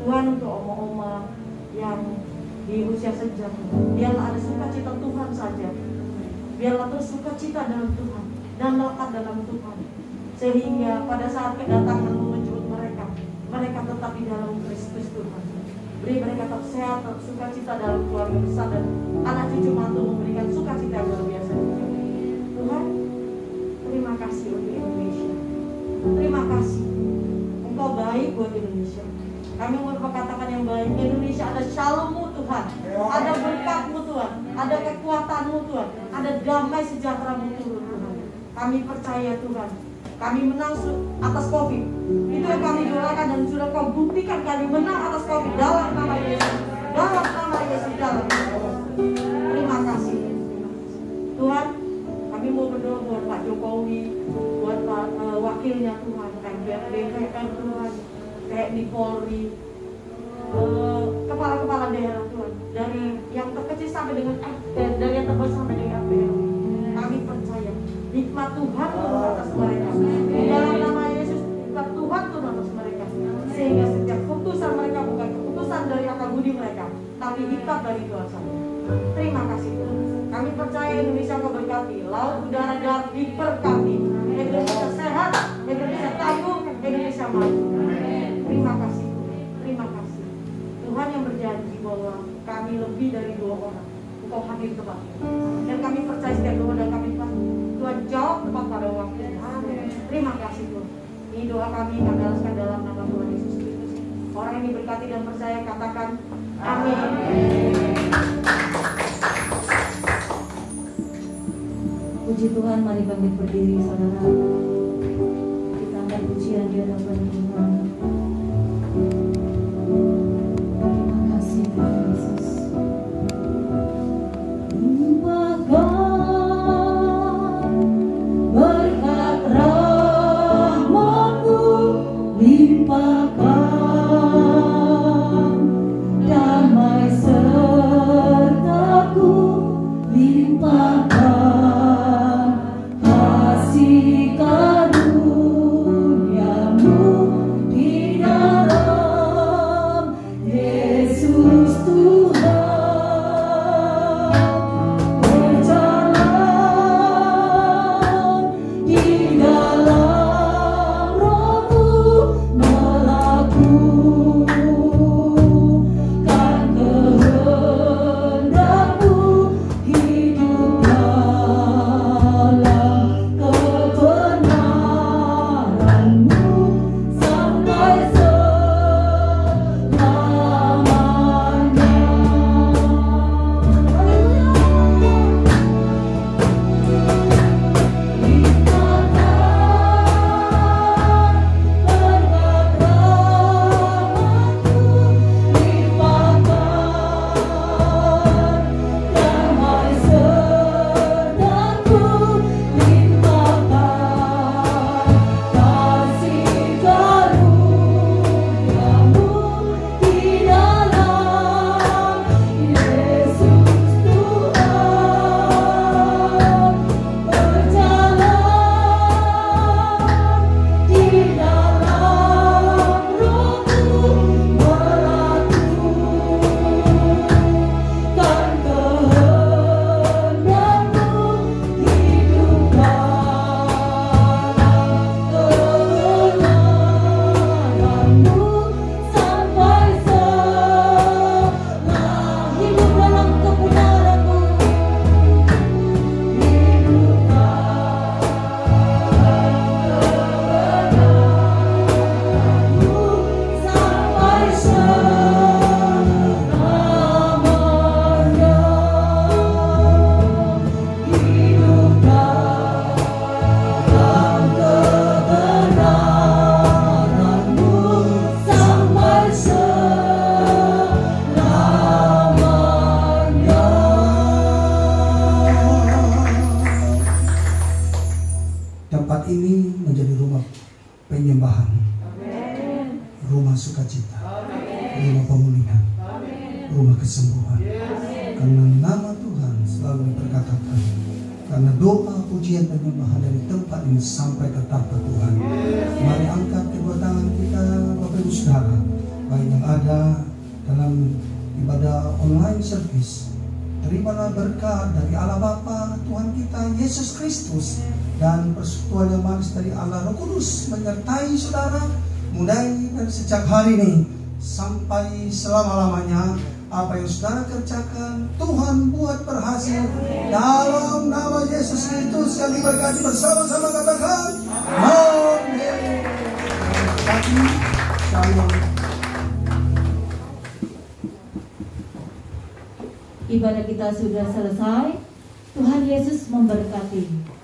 Tuhan untuk oma-oma yang di usia senja. Biarlah ada sukacita Tuhan saja. Biarlah terus sukacita dalam Tuhan dan melekat dalam Tuhan, sehingga pada saat kedatangan menjemput mereka tetap di dalam Kristus Tuhan. Beri mereka tetap sehat, tetap sukacita dalam keluarga besar, dan anak cucu mantu memberikan sukacita yang luar biasa. Tuhan, terima kasih untuk Indonesia. Terima kasih, Engkau baik buat Indonesia. Kami mau berkatakan yang baik. Indonesia ada shalom-Mu Tuhan, ada berkat-Mu Tuhan, ada kekuatan-Mu Tuhan, ada damai sejahtera-Mu Tuhan. Kami percaya Tuhan, kami menang atas COVID. Itu yang kami doakan dan sudah Kau buktikan kami menang atas COVID dalam nama Yesus. Dalam nama Yesus, dalam nama Yesus. Terima kasih Tuhan. Kami mau berdoa buat Pak Jokowi, buat Pak wakilnya Tuhan, BPN Tuhan, TNI Polri, kepala-kepala daerah Tuhan, dari yang terkecil sampai dengan dari yang terbesar sampai dengan FPL. Kami percaya hikmat Tuhan turun atas mereka. Dalam nama Yesus, hikmat Tuhan turun atas mereka, sehingga setiap keputusan mereka bukan keputusan dari akal budi mereka, tapi hikmat dari Tuhan saja. Terima kasih Tuhan. Kami percaya Indonesia Kau berkati, laut, udara, darat diberkati. Indonesia sehat, Indonesia tangguh, Indonesia maju. Terima kasih Tuhan. Terima kasih Tuhan yang berjanji bahwa kami lebih dari 2 orang Engkau hadir tepat. Dan kami percaya setiap doa dan kami Tuhan jawab tepat pada waktu. Terima kasih Tuhan. Ini doa kami alaskan dalam nama Tuhan Yesus Kristus. Orang yang diberkati dan percaya katakan amin. Puji Tuhan, mari bangkit berdiri saudara. Kita angkat pujian di hadapan Tuhan. Terima kasih Tuhan Yesus. Limpahkan berkat rahmat-Mu, limpahkan damai serta-Ku, limpahkan melakukan penyembahan, rumah sukacita, rumah pemulihan, rumah kesembuhan. Karena nama Tuhan selalu diperkatakan. Karena doa, pujian, penyembahan dari tempat ini sampai ke tahta Tuhan. Mari angkat kedua tangan kita, Bapak Ibu Saudara, baik yang ada dalam ibadah online service. Terimalah berkat dari Allah Bapa, Tuhan kita Yesus Kristus, dan persekutuan yang manis dari Allah Roh Kudus menyertai saudara mulai dari sejak hari ini sampai selama-lamanya. Apa yang saudara kerjakan, Tuhan buat berhasil. Dalam nama Yesus Kristus yang diberkati, bersama-sama katakan amin. Shalom. Ibadah kita sudah selesai. Tuhan Yesus memberkati.